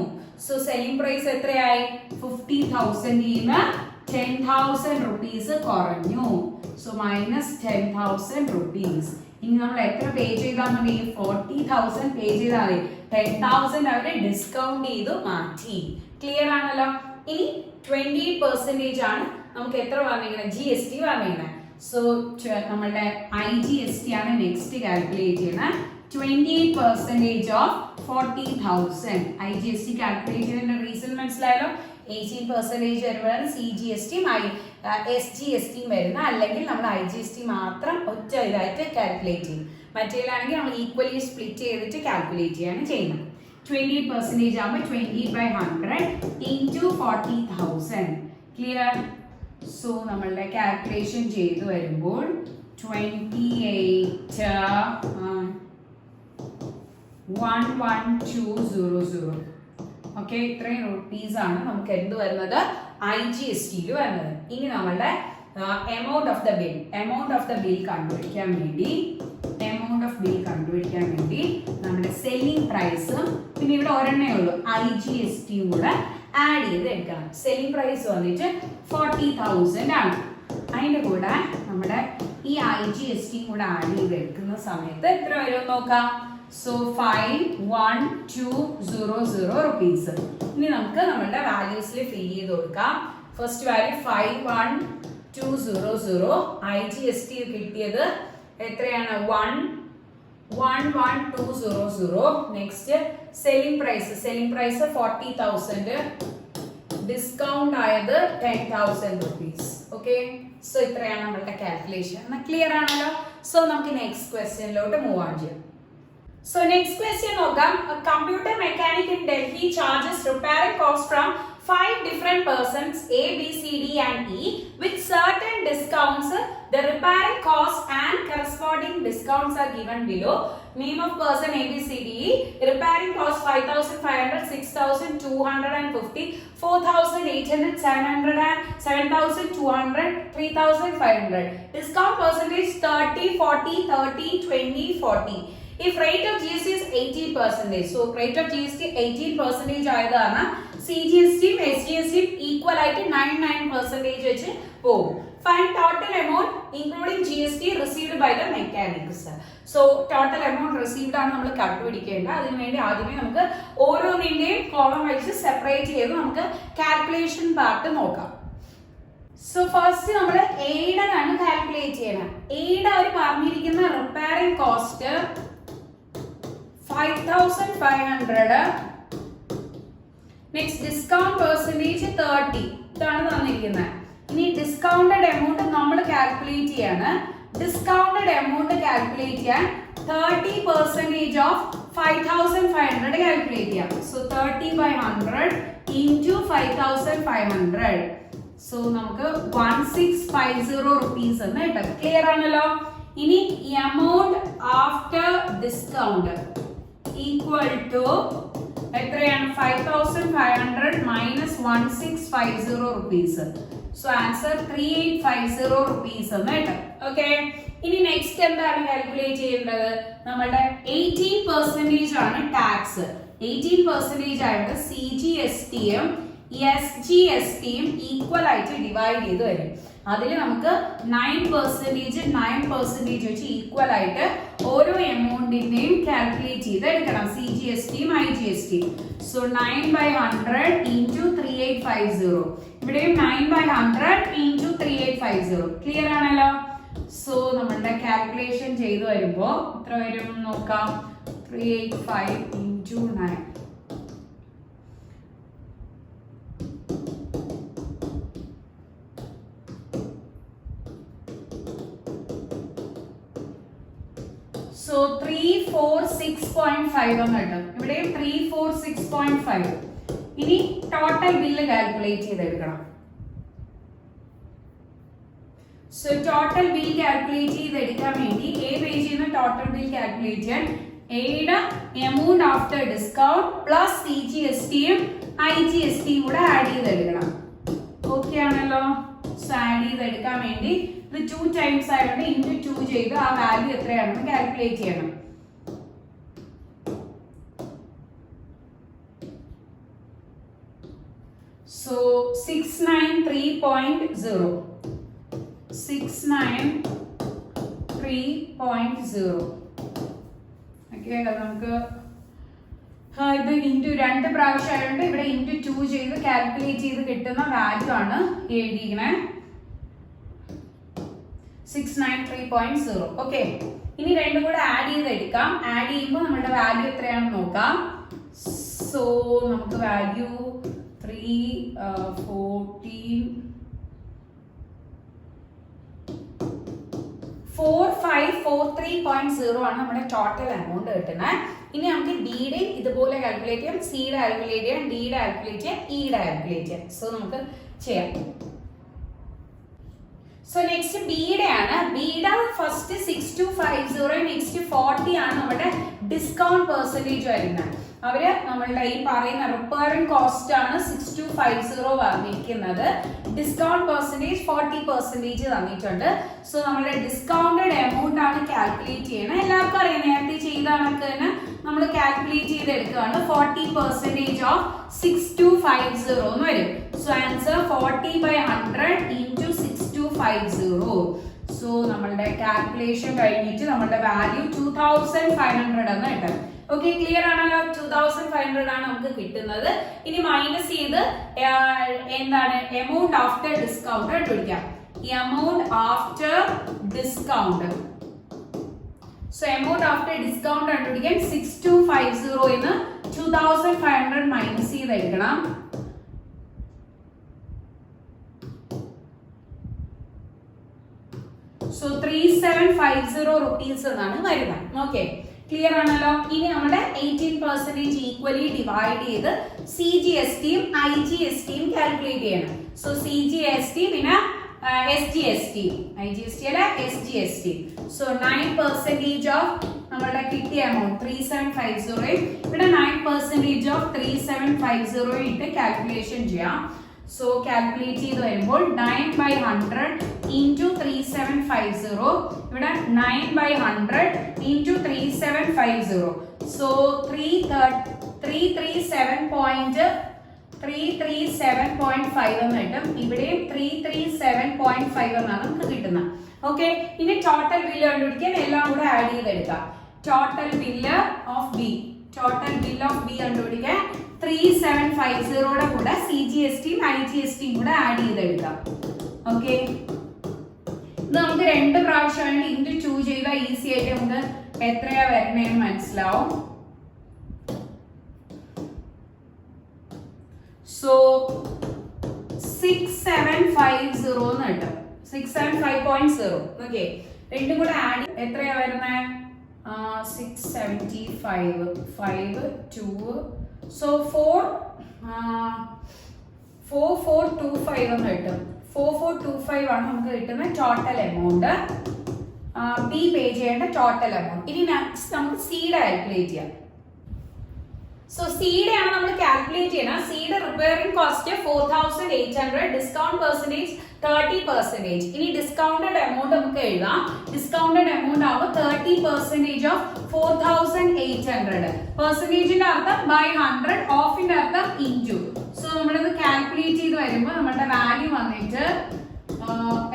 സോ സെല്ലിംഗ് പ്രൈസ് എത്രയായി? 50,000 10,000 rupees കുറഞ്ഞു. So minus 10,000 rupees. ഇനി നമ്മൾ എത്ര പേ ചെയ്താൽ മതി? 40,000 പേ ചെയ്താൽ മതി. 10,000 അവരെ ഡിസ്കൗണ്ട് ചെയ്തു മാറ്റി. ക്ലിയർ ആണല്ലോ? ഇനി 28% ആണ് നമുക്ക് എത്ര വന്നിരിക്കുന്നത്? GST വന്നിരിക്കുന്നത്. സോ നമ്മളുടെ IGST ആണ് നെക്സ്റ്റ് കാൽക്കുലേറ്റ് ചെയ്യുന്നത്. 28% ഓഫ് 40,000. IGST കാൽക്കുലേറ്റ് ചെയ്യുന്ന റീസൺ മനസ്സിലായല്ലോ? 18% വരുമ്പോഴാണ് CGST SGST വരുന്നത്. അല്ലെങ്കിൽ നമ്മൾ IGST മാത്രം ഒറ്റ ഇതായിട്ട് കാൽക്കുലേറ്റ് ചെയ്യും. മറ്റേലാണെങ്കിൽ നമ്മൾ ഈക്വലി സ്പ്ലിറ്റ് ചെയ്തിട്ട് കാൽക്കുലേറ്റ് ചെയ്യാണ് ചെയ്യുന്നത്. 28% ആകുമ്പോൾ 20/100 into 40,000. ക്ലിയർ? സോ നമ്മളുടെ കാൽക്കുലേഷൻ ചെയ്ത് വരുമ്പോൾ 28,11200. ഓക്കെ, ഇത്രയും റുപ്പീസ് ആണ് നമുക്ക് എന്ത് വരുന്നത്? IGSTയിൽ വരുന്നത്. ഇനി നമ്മളുടെ എമൗണ്ട് ഓഫ് ദ ബിൽ കണ്ടുപിടിക്കാൻ വേണ്ടി നമ്മുടെ സെല്ലിംഗ് പ്രൈസും പിന്നെ ഇവിടെ ഒരെണ്ണേ ഉള്ളൂ IGST കൂടെ ആഡ് ചെയ്ത് എടുക്കണം. സെല്ലിംഗ് പ്രൈസ് വന്നിട്ട് 40,000 ആണ്. അതിൻ്റെ കൂടെ നമ്മുടെ ഈ IGST കൂടെ ആഡ് ചെയ്ത് എടുക്കുന്ന സമയത്ത് എത്ര വരും നോക്കാം. So 51,200 rupees. ഇനി നമുക്ക് നമ്മുടെ വാല്യൂസിൽ ഫിൽ ചെയ്ത് കൊടുക്കാം. First value 51,200. IGST കിട്ടിയത് എത്രയാണ്? 1,1200. Next selling price 40,000. ഡിസ്കൗണ്ട് ആയത് 10,000 റുപ്പീസ്. ഓക്കെ, സോ ഇത്രയാണ് നമ്മളുടെ കാൽക്കുലേഷൻ. ക്ലിയർ ആണല്ലോ? സോ നമുക്ക് നെക്സ്റ്റ് ക്വസ്റ്റ്യനിലോട്ട് മൂവ് ഓൺ ചെയ്യാം. So next question നോക്കാം. A computer mechanic in Delhi charges repairing cost from 5 different persons A, B, C, D and E with certain discounts. The repairing cost and corresponding discounts are given below. Name of person A, B, C, D, E. Repairing cost 5,500, 6,250, 4,800, 700, 7,200, 3,500. Discount percentage 30, 40, 30, 20, 40. If rate of GST is 18%, so rate of GST 18% ആയതാണ്. CGST SGST equal ആയിട്ട് 99% വെച്ച് പോകും. Find total amount including GST received by the mechanics. So total amount received ആണ് നമ്മൾ കണ്ടുപിടിക്കേണ്ടത്. അതിനുവേണ്ടി ആദ്യമേ നമുക്ക് ഓരോന്നിന്റെയും കോളം വെച്ച് സെപ്പറേറ്റ് ചെയ്ത് നമുക്ക് കാൽക്കുലേഷൻ പാർട്ട് നോക്കാം. സോ ഫസ്റ്റ് നമ്മൾ എയുടെ ആണ് കാൽക്കുലേറ്റ് ചെയ്യണം. എയുടെ അവർ പറഞ്ഞിരിക്കുന്ന repairing cost 5,500. Next discount percentage 30 ഇതാണ് തന്നിരിക്കുന്നത്. ഇനി ഡിസ്കൗണ്ടഡ് എമൗണ്ട് നമ്മൾ കാൽക്കുലേറ്റ് ചെയ്യാണ്. ഡിസ്കൗണ്ടഡ് എമൗണ്ട് കാൽക്കുലേറ്റ് ചെയ്യാൻ 30% ഓഫ് 5,500 കാൽക്കുലേറ്റ് ചെയ്യാം. So 30/100 into 5,500. സോ നമുക്ക് 1650 റുപ്പീസ് എന്ന് കിട്ടും. ക്ലിയർ ആണല്ലോ? ഇനി amount after discount equal to എത്രയാണ്? 5,500 minus 1650 rupees. So answer 3850 rupees എന്ന് കിട്ടും. ഓക്കെ, ഇനി നെക്സ്റ്റ് എന്താണ് കാൽക്കുലേറ്റ് ചെയ്യേണ്ടത്? നമ്മുടെ 18% ആണ് ടാക്സ്. 18% ആയിട്ട് CGSTയും SGSTയും ഈക്വൽ ആയിട്ട് ഡിവൈഡ് ചെയ്ത് വരും. അതിൽ നമുക്ക് 9% വെച്ച് ഈക്വൽ ആയിട്ട് ഓരോ എമൗണ്ടിന്റെയും കാൽക്കുലേറ്റ് ചെയ്ത് എടുക്കണം. CGSTയും IGSTയും. So 9/100 into 3850. ഇവിടെയും 9/100 into 3850. ക്ലിയർ ആണല്ലോ? സോ നമ്മളുടെ കാൽക്കുലേഷൻ ചെയ്ത് വരുമ്പോൾ എത്ര വരും നോക്കാം. 385 into 9. സോ 346.5 എന്ന് കിട്ടും. ഇവിടെയും 346.5. ഇനി ടോട്ടൽ ബില്ല് കാൽക്കുലേറ്റ് ചെയ്തെടുക്കണം. സോ ടോട്ടൽ ബിൽ കാൽക്കുലേറ്റ് ചെയ്തെടുക്കാൻ വേണ്ടി എ പേജിൽ നിന്ന് ടോട്ടൽ ബിൽ കാൽക്കുലേറ്റ് ചെയ്യാൻ എയുടെ എമൗണ്ട് ആഫ്റ്റർ ഡിസ്കൗണ്ട് പ്ലസ് CGSTയും IGSTയും കൂടെ ആഡ് ചെയ്തെടുക്കണം. ഓക്കെ ആണല്ലോ? സോ ആഡ് ചെയ്തെടുക്കാൻ വേണ്ടി ഇത് 2 ടൈംസ് ആയതുകൊണ്ട് ഇൻറ്റു 2 ചെയ്ത് ആ വാല്യൂ എത്രയാണെന്ന് കാൽക്കുലേറ്റ് ചെയ്യണം. സോ 693.0. 693.0 3.0. ഓക്കെ, നമുക്ക് ഇത് ഇൻറ്റു 2 പ്രാവശ്യം ആയതുകൊണ്ട് ഇവിടെ ഇൻറ്റു 2 ചെയ്ത് കാൽക്കുലേറ്റ് ചെയ്ത് കിട്ടുന്ന വാല്യൂ ആണ് എഴുതിയിരിക്കണേ. 693.0. ഓക്കെ, ഇനി രണ്ടും കൂടെ ആഡ് ചെയ്ത് എടുക്കാം. ആഡ് ചെയ്യുമ്പോൾ നമ്മുടെ വാല്യൂ എത്രയാണെന്ന് നോക്കാം. സോ നമുക്ക് വാല്യൂ 4543.0 ആണ് നമ്മുടെ ടോട്ടൽ എമൗണ്ട് കിട്ടുന്നത്. ഇനി നമുക്ക് ഡിയുടെ ഇതുപോലെ കാൽക്കുലേറ്റ് ചെയ്യാം, സിയുടെ കാൽക്കുലേറ്റ് ചെയ്യാം, ഡിയുടെ കാൽക്കുലേറ്റ് ചെയ്യാം, ഇയുടെ കാൽക്കുലേറ്റ് ചെയ്യാം. സോ നമുക്ക് ചെയ്യാം. സോ നെക്സ്റ്റ് ബിയുടെ ആണ്. ബിയുടെ ഫസ്റ്റ് 6250, നെക്സ്റ്റ് 40 ആണ് നമ്മുടെ ഡിസ്കൗണ്ട് പെർസെന്റേജ് വരുന്നത്. അവര് നമ്മളുടെ ഈ പറയുന്ന റിപ്പയറിംഗ് കോസ്റ്റ് ആണ് 6250 വന്നിരിക്കുന്നത്. ഡിസ്കൗണ്ട് പെർസെന്റേജ് 40% തന്നിട്ടുണ്ട്. സോ നമ്മുടെ ഡിസ്കൗണ്ടഡ് എമൗണ്ട് ആണ് കാൽക്കുലേറ്റ് ചെയ്യുന്നത്. എല്ലാവർക്കും അറിയാം, നേരത്തെ ചെയ്ത കണക്ക് തന്നെ നമ്മൾ കാൽക്കുലേറ്റ് ചെയ്ത് എടുക്കുകയാണ്. 40% ഓഫ് 6250 എന്ന് വരും. So answer 40/100 into 6250. സോ നമ്മളുടെ കാൽക്കുലേഷൻ കഴിഞ്ഞിട്ട് നമ്മുടെ വാല്യൂ 2500 എന്ന് കിട്ടും. ഓക്കെ, ക്ലിയർ ആണല്ലോ? 2500 ആണ് നമുക്ക് കിട്ടുന്നത്. ഇനി മൈനസ് ചെയ്ത് എന്താണ് എമൗണ്ട് ആഫ്റ്റർ ഡിസ്കൗണ്ട് കണ്ടുപിടിക്കാം. Amount after discount. So amount after discount കണ്ടുപിടിക്കാൻ 6250 ന്ന് 2500 മൈനസ് ചെയ്ത് എടുക്കണം. സോ 3750 rupees എന്നാണ് വരുന്നത്. ഓക്കെ, ക്ലിയർ ആണല്ലോ? ഇനി നമ്മുടെ 18% ഈക്വലി ഡിവൈഡ് ചെയ്ത് CGSTയും IGSTയും കാൽക്കുലേറ്റ് ചെയ്യണം. സോ CGST പിന്നെ SGST, IGST അല്ല SGST. സോ 9% ഓഫ് നമ്മളുടെ കിട്ടിയ എമൗണ്ട് 3750, ഇവിടെ 9% ഓഫ് 3750 ഇട്ട് കാൽക്കുലേഷൻ ചെയ്യാം. സോ കാൽക്കുലേറ്റ് ചെയ്ത് വരുമ്പോൾ 9/100 into 3750, ഇവിടെ 9/100 into 3750. സോ 337.5 എന്ന് കിട്ടും. ഇവിടെയും 337.5 എന്നാണ് നമുക്ക് കിട്ടുന്നത്. ഓക്കെ, ഇനി ടോട്ടൽ ബില്ല് കണ്ടുപിടിക്കാൻ എല്ലാം കൂടെ ആഡ് ചെയ്തെടുക്കാം. ടോട്ടൽ ബില്ല് ഓഫ് ബി കണ്ടുപിടിക്കാൻ 3750യുടെ കൂടെ CGSTയും IGSTയും കൂടെ ആഡ് ചെയ്തെടുക്കാം. ഓക്കെ, ഇത് നമുക്ക് 2 പ്രാവശ്യം ഇൻറ്റു 2 ചെയ്താൽ ഈസി ആയിട്ട് നമുക്ക് എത്രയാ വരണേന്ന് മനസ്സിലാവും. സോ 6750 എന്ന് കിട്ടും. 675.0. ഓക്കെ, രണ്ടും കൂടെ ആഡ് എത്രയാ വരുന്നത്? 675 5 2. സോ 4425 എന്ന് കിട്ടും. 4425 ആണ് നമുക്ക് കിട്ടുന്ന ടോട്ടൽ എമൗണ്ട്. ബി പേ ചെയ്യേണ്ട ടോട്ടൽ എമൗണ്ട്. ഇനി നെക്സ്റ്റ് നമുക്ക് സിയുടെ കാൽക്കുലേറ്റ് ചെയ്യാം. സോ സിയുടെ ആണ് നമ്മൾ കാൽക്കുലേറ്റ് ചെയ്യണം. സിയുടെ റിപ്പയറിംഗ് കോസ്റ്റ് 4800, ഡിസ്കൗണ്ട് പെർസെന്റേജ് 30%. ഇനി ഡിസ്കൗണ്ടഡ് എമൗണ്ട് നമുക്ക് എഴുതാം. ഡിസ്കൗണ്ടഡ് എമൗണ്ട് ആവുമ്പോൾ 30% ഓഫ് 4800. പെർസെന്റേജിന്റെ അർത്ഥം ബൈ 100, ഓഫിന്റെ അർത്ഥം ഇൻറ്റു. സോ നമ്മളിത് കാൽക്കുലേറ്റ് ചെയ്ത് വരുമ്പോൾ നമ്മുടെ വാല്യൂ വന്നിട്ട്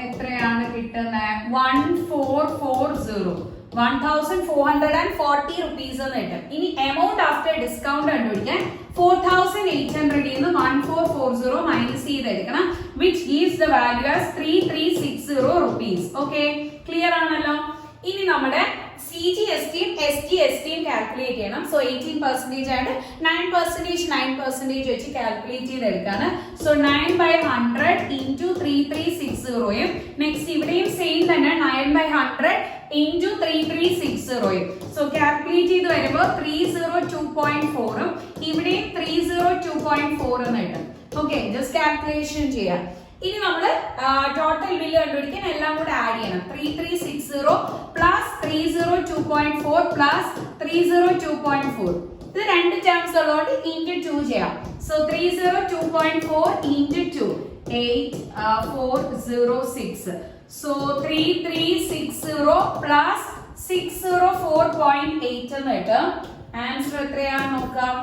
എത്രയാണ് കിട്ടുന്നത്? 1440 rupees എന്ന് കിട്ടും. ഇനി എമൗണ്ട് ആഫ്റ്റർ ഡിസ്കൗണ്ട് കണ്ടുപിടിക്കാൻ 4800 ന്ന് 1440 മൈനസ് ചെയ്തെടുക്കണം, which gives the value as 3360 rupees. Okay, clear ആണല്ലോ? ഇനി നമ്മുടെ CGSTയും SGSTയും കാൽക്കുലേറ്റ് ചെയ്യണം. സോ 18% ആയിട്ട് 9% വെച്ച് കാൽക്കുലേറ്റ് ചെയ്തെടുക്കാണ്. സോ 9/100 into 3360യും നെക്സ്റ്റ് ഇവിടെയും സെയിം തന്നെ 9/100 into 3360യും. സോ കാൽക്കുലേറ്റ് ചെയ്ത് വരുമ്പോൾ 302.4ഉം ഇവിടെയും 302.4 എന്ന് കിട്ടും. ഓക്കെ, ജസ്റ്റ് കാൽക്കുലേഷൻ ചെയ്യാം. ഇനി നമ്മൾ ടോട്ടൽ ബില്ല് കണ്ടുപിടിക്കാൻ എല്ലാം കൂടെ ആഡ് ചെയ്യണം. 3360 പ്ലസ് 302.4 പ്ലസ് 302.4. ഇത് രണ്ട് ടേംസ് ഉള്ളതുകൊണ്ട് ഇൻറ്റു 2 ചെയ്യാം. So 302.4 into 2 8406. സോ 3360 പ്ലസ് 604.8 എന്ന് കിട്ടും. ആൻസർ എത്രയാണെന്ന് നോക്കാം.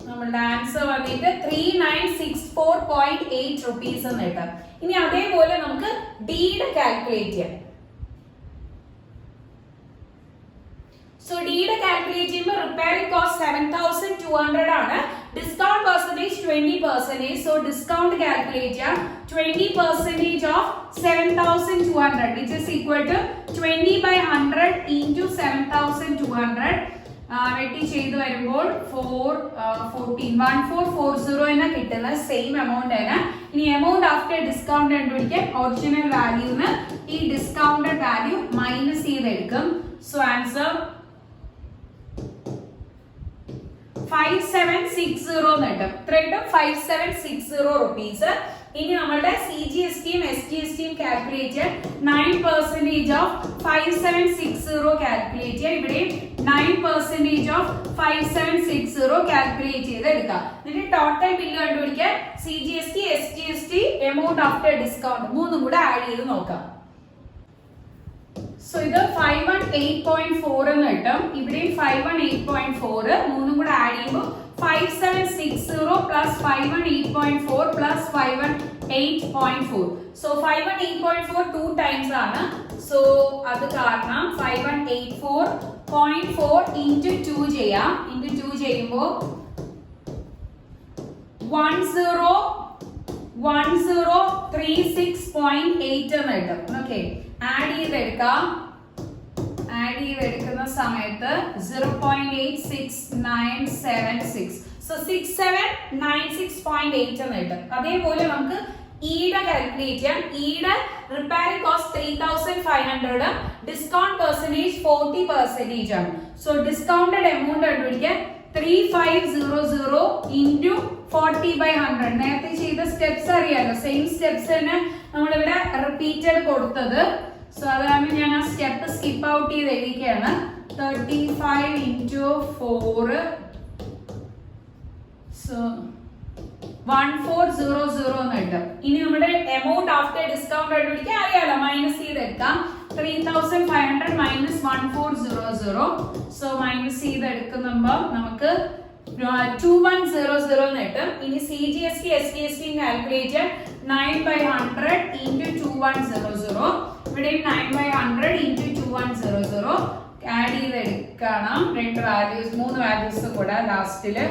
നമ്മളുടെ ആൻസർ വന്നിട്ട് 3964.8 rupees എന്ന് കിട്ടും. ഇനി അതേപോലെ നമുക്ക് ഡിയുടെ കാൽക്കുലേറ്റ് ചെയ്യാം. repairing cost 7,200 ആണ്. Discount percentage 20%. So discount calculate ചെയ്യാം. 20% of 7,200 which is equal to 20 by 100 into 7,200. വെട്ടി ചെയ്തു വരുമ്പോൾ 1440 എന്ന് കിട്ടുന്ന സെയിം എമൗണ്ട് ആണ്. ഇനി എമൗണ്ട് ആഫ്റ്റർ ഡിസ്കൗണ്ട് കണ്ടുപിടിക്കാൻ ഒറിജിനൽ വാല്യൂന്ന് ഈ ഡിസ്കൗണ്ടഡ് വാല്യൂ മൈനസ് ചെയ്തെടുക്കും. സോ ആൻസർ 5760 എന്ന് കിട്ടും. ഇത്രയും 5760 rupees. ഇനി നമ്മളുടെ CGSTയും SGSTയും കാൽക്കുലേറ്റ് ചെയ്യാൻ 9% ഓഫ് 5760 കാൽക്കുലേറ്റ് ചെയ്യാം. ഇവിടെ 9% ഓഫ് 5760 കാൽക്കുലേറ്റ് ചെയ്ത് എടുക്കാം. എന്നിട്ട് ടോട്ടൽ ബില്ല് കണ്ടുപിടിക്കാൻ CGST, SGST, amount after discount മൂന്നും കൂടെ ആഡ് ചെയ്ത് നോക്കാം. സോ ഇത് 518.4 എന്ന് കിട്ടും. ഇവിടെയും 518.4 മൂന്നും കൂടെ ആഡ് ചെയ്യുമ്പോൾ 5760 plus 518.4 plus 518.4. So 518.4 2 times ആണ്. So അത് കാരണം 5184.4 into 2 ചെയ്യാം. into 2 ചെയ്യുമ്പോൾ 1036.8 എന്ന് കിട്ടും. ഓക്കെ, ആഡ് ചെയ്തെടുക്കാം. ആഡ് ചെയ്തെടുക്കുന്ന സമയത്ത് 0.86976. സോ 6796.8 എന്ന് കിട്ടും. അതേപോലെ നമുക്ക് ഈടെ കാൽക്കുലേറ്റ് ചെയ്യാം. ഈടെ റിപ്പയറിംഗ് കോസ്റ്റ് 3500, ഡിസ്കൗണ്ട് പെർസെന്റേജ് 40% ആണ്. സോ ഡിസ്കൗണ്ടഡ് എമൗണ്ട് കണ്ടുപിടിക്കാൻ 3500 into 40/100. നേരത്തെ ചെയ്ത സ്റ്റെപ്സ് അറിയാലോ, സെയിം സ്റ്റെപ്സ് തന്നെ നമ്മളിവിടെ റിപ്പീറ്റഡ് കൊടുത്തത്. സോ അതാണ് ഞാൻ ആ സ്റ്റെപ്പ് സ്കിപ്പ് ഔട്ട് ചെയ്ത് എഴുതിക്കുകയാണ്. 35 into 4. സോ 1400 എന്ന് കിട്ടും. ഇനി നമ്മുടെ എമൗണ്ട് ആഫ്റ്റർ ഡിസ്കൗണ്ട് കണ്ടുപിടിക്കാൻ അറിയാലോ, മൈനസ് ചെയ്തെടുക്കാം. 3500 minus 1400. സോ മൈനസ് ചെയ്തെടുക്കുമ്പോൾ നമുക്ക് 2100 എന്ന് കിട്ടും. ഇനി CGST, SGST കാൽക്കുലേറ്റ് ചെയ്യാൻ 9/100 into 2100. ഇവിടെ 9/100 into 2100 ആഡ് ചെയ്തെടുക്കണം. മൂന്ന് വാല്യൂസ് കൂടെ ലാസ്റ്റില്.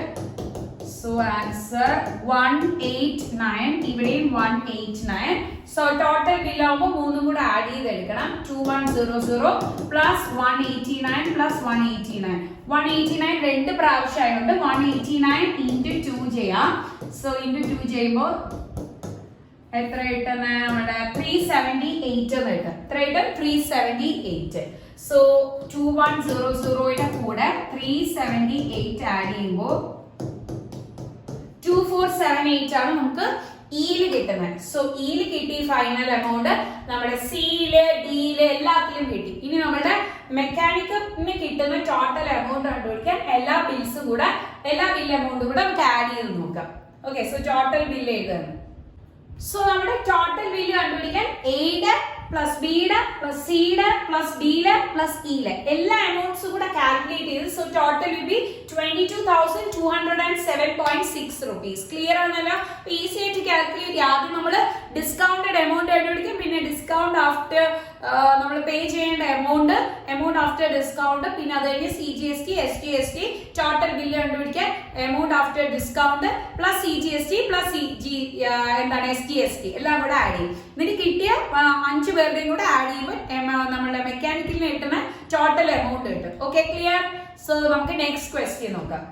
So answer 189. ഇവിടെയും 189. സോ ടോട്ടൽ ബില്ല് ആവുമ്പോൾ മൂന്നും കൂടെ ആഡ് ചെയ്തെടുക്കണം. 2100 പ്ലസ് 189 പ്ലസ് 189. 189 രണ്ട് പ്രാവശ്യം ആയതുകൊണ്ട് 189 into 2 ചെയ്യാം. സോ into 2 ചെയ്യുമ്പോൾ എത്ര കിട്ടുന്നത്? നമ്മുടെ 378 എന്ന് കിട്ടും. എത്ര കിട്ടും? 378. സോ 2100 കൂടെ 378 ആഡ് ചെയ്യുമ്പോൾ 2478 ആണ് നമുക്ക് ഇയില് കിട്ടുന്നത്. സോ ഇയില് കിട്ടി ഫൈനൽ എമൗണ്ട്. നമ്മുടെ സിയില്, ഡിയില് എല്ലാത്തിലും കിട്ടി. ഇനി നമ്മുടെ മെക്കാനിക്കിന് കിട്ടുന്ന ടോട്ടൽ എമൗണ്ട് കണ്ടുപിടിക്കാൻ എല്ലാ ബിൽ എമൗണ്ടും കൂടെ നമുക്ക് ആഡ് ചെയ്ത് നോക്കാം. ഓക്കെ, സോ ടോട്ടൽ ബില്ല് എഴുതുന്നു. സോ നമ്മുടെ ടോട്ടൽ ബില്ല് കണ്ടുപിടിക്കാൻ എയുടെ പ്ലസ് ബിയുടെ പ്ലസ് സിയുടെ പ്ലസ് ഡിയുടെ പ്ലസ് ഇയിലെ എല്ലാ എമൗണ്ട്സും കൂടെ കാൽക്കുലേറ്റ് ചെയ്ത് so total will be 22,207.6 rupees. Clear ആണല്ലോ? ഈസി ആയിട്ട് കാൽക്കുലേറ്റ് ചെയ്യാം. ആദ്യം നമ്മൾ ഡിസ്കൗണ്ടഡ് എമൗണ്ട് കണ്ടുപിടിക്കും, പിന്നെ ഡിസ്കൗണ്ട് ആഫ്റ്റർ നമ്മൾ പേ ചെയ്യേണ്ട എമൗണ്ട് ആഫ്റ്റർ ഡിസ്കൗണ്ട്, പിന്നെ അത് കഴിഞ്ഞ് CGST, SGST ടോട്ടൽ ബില്ല് കണ്ടുപിടിക്കാൻ amount after discount plus CGST plus SGST എല്ലാം കൂടെ ആഡ് ചെയ്യും. എന്നിട്ട് കിട്ടിയ 5 പേരുടെയും കൂടെ ആഡ് ചെയ്യുമ്പോൾ നമ്മുടെ മെക്കാനിക്കലിന് കിട്ടുന്ന ടോട്ടൽ എമൗണ്ട് കിട്ടും. Okay, clear? സോ നമുക്ക് നെക്സ്റ്റ് ക്വസ്റ്റ്യൻ നോക്കാം.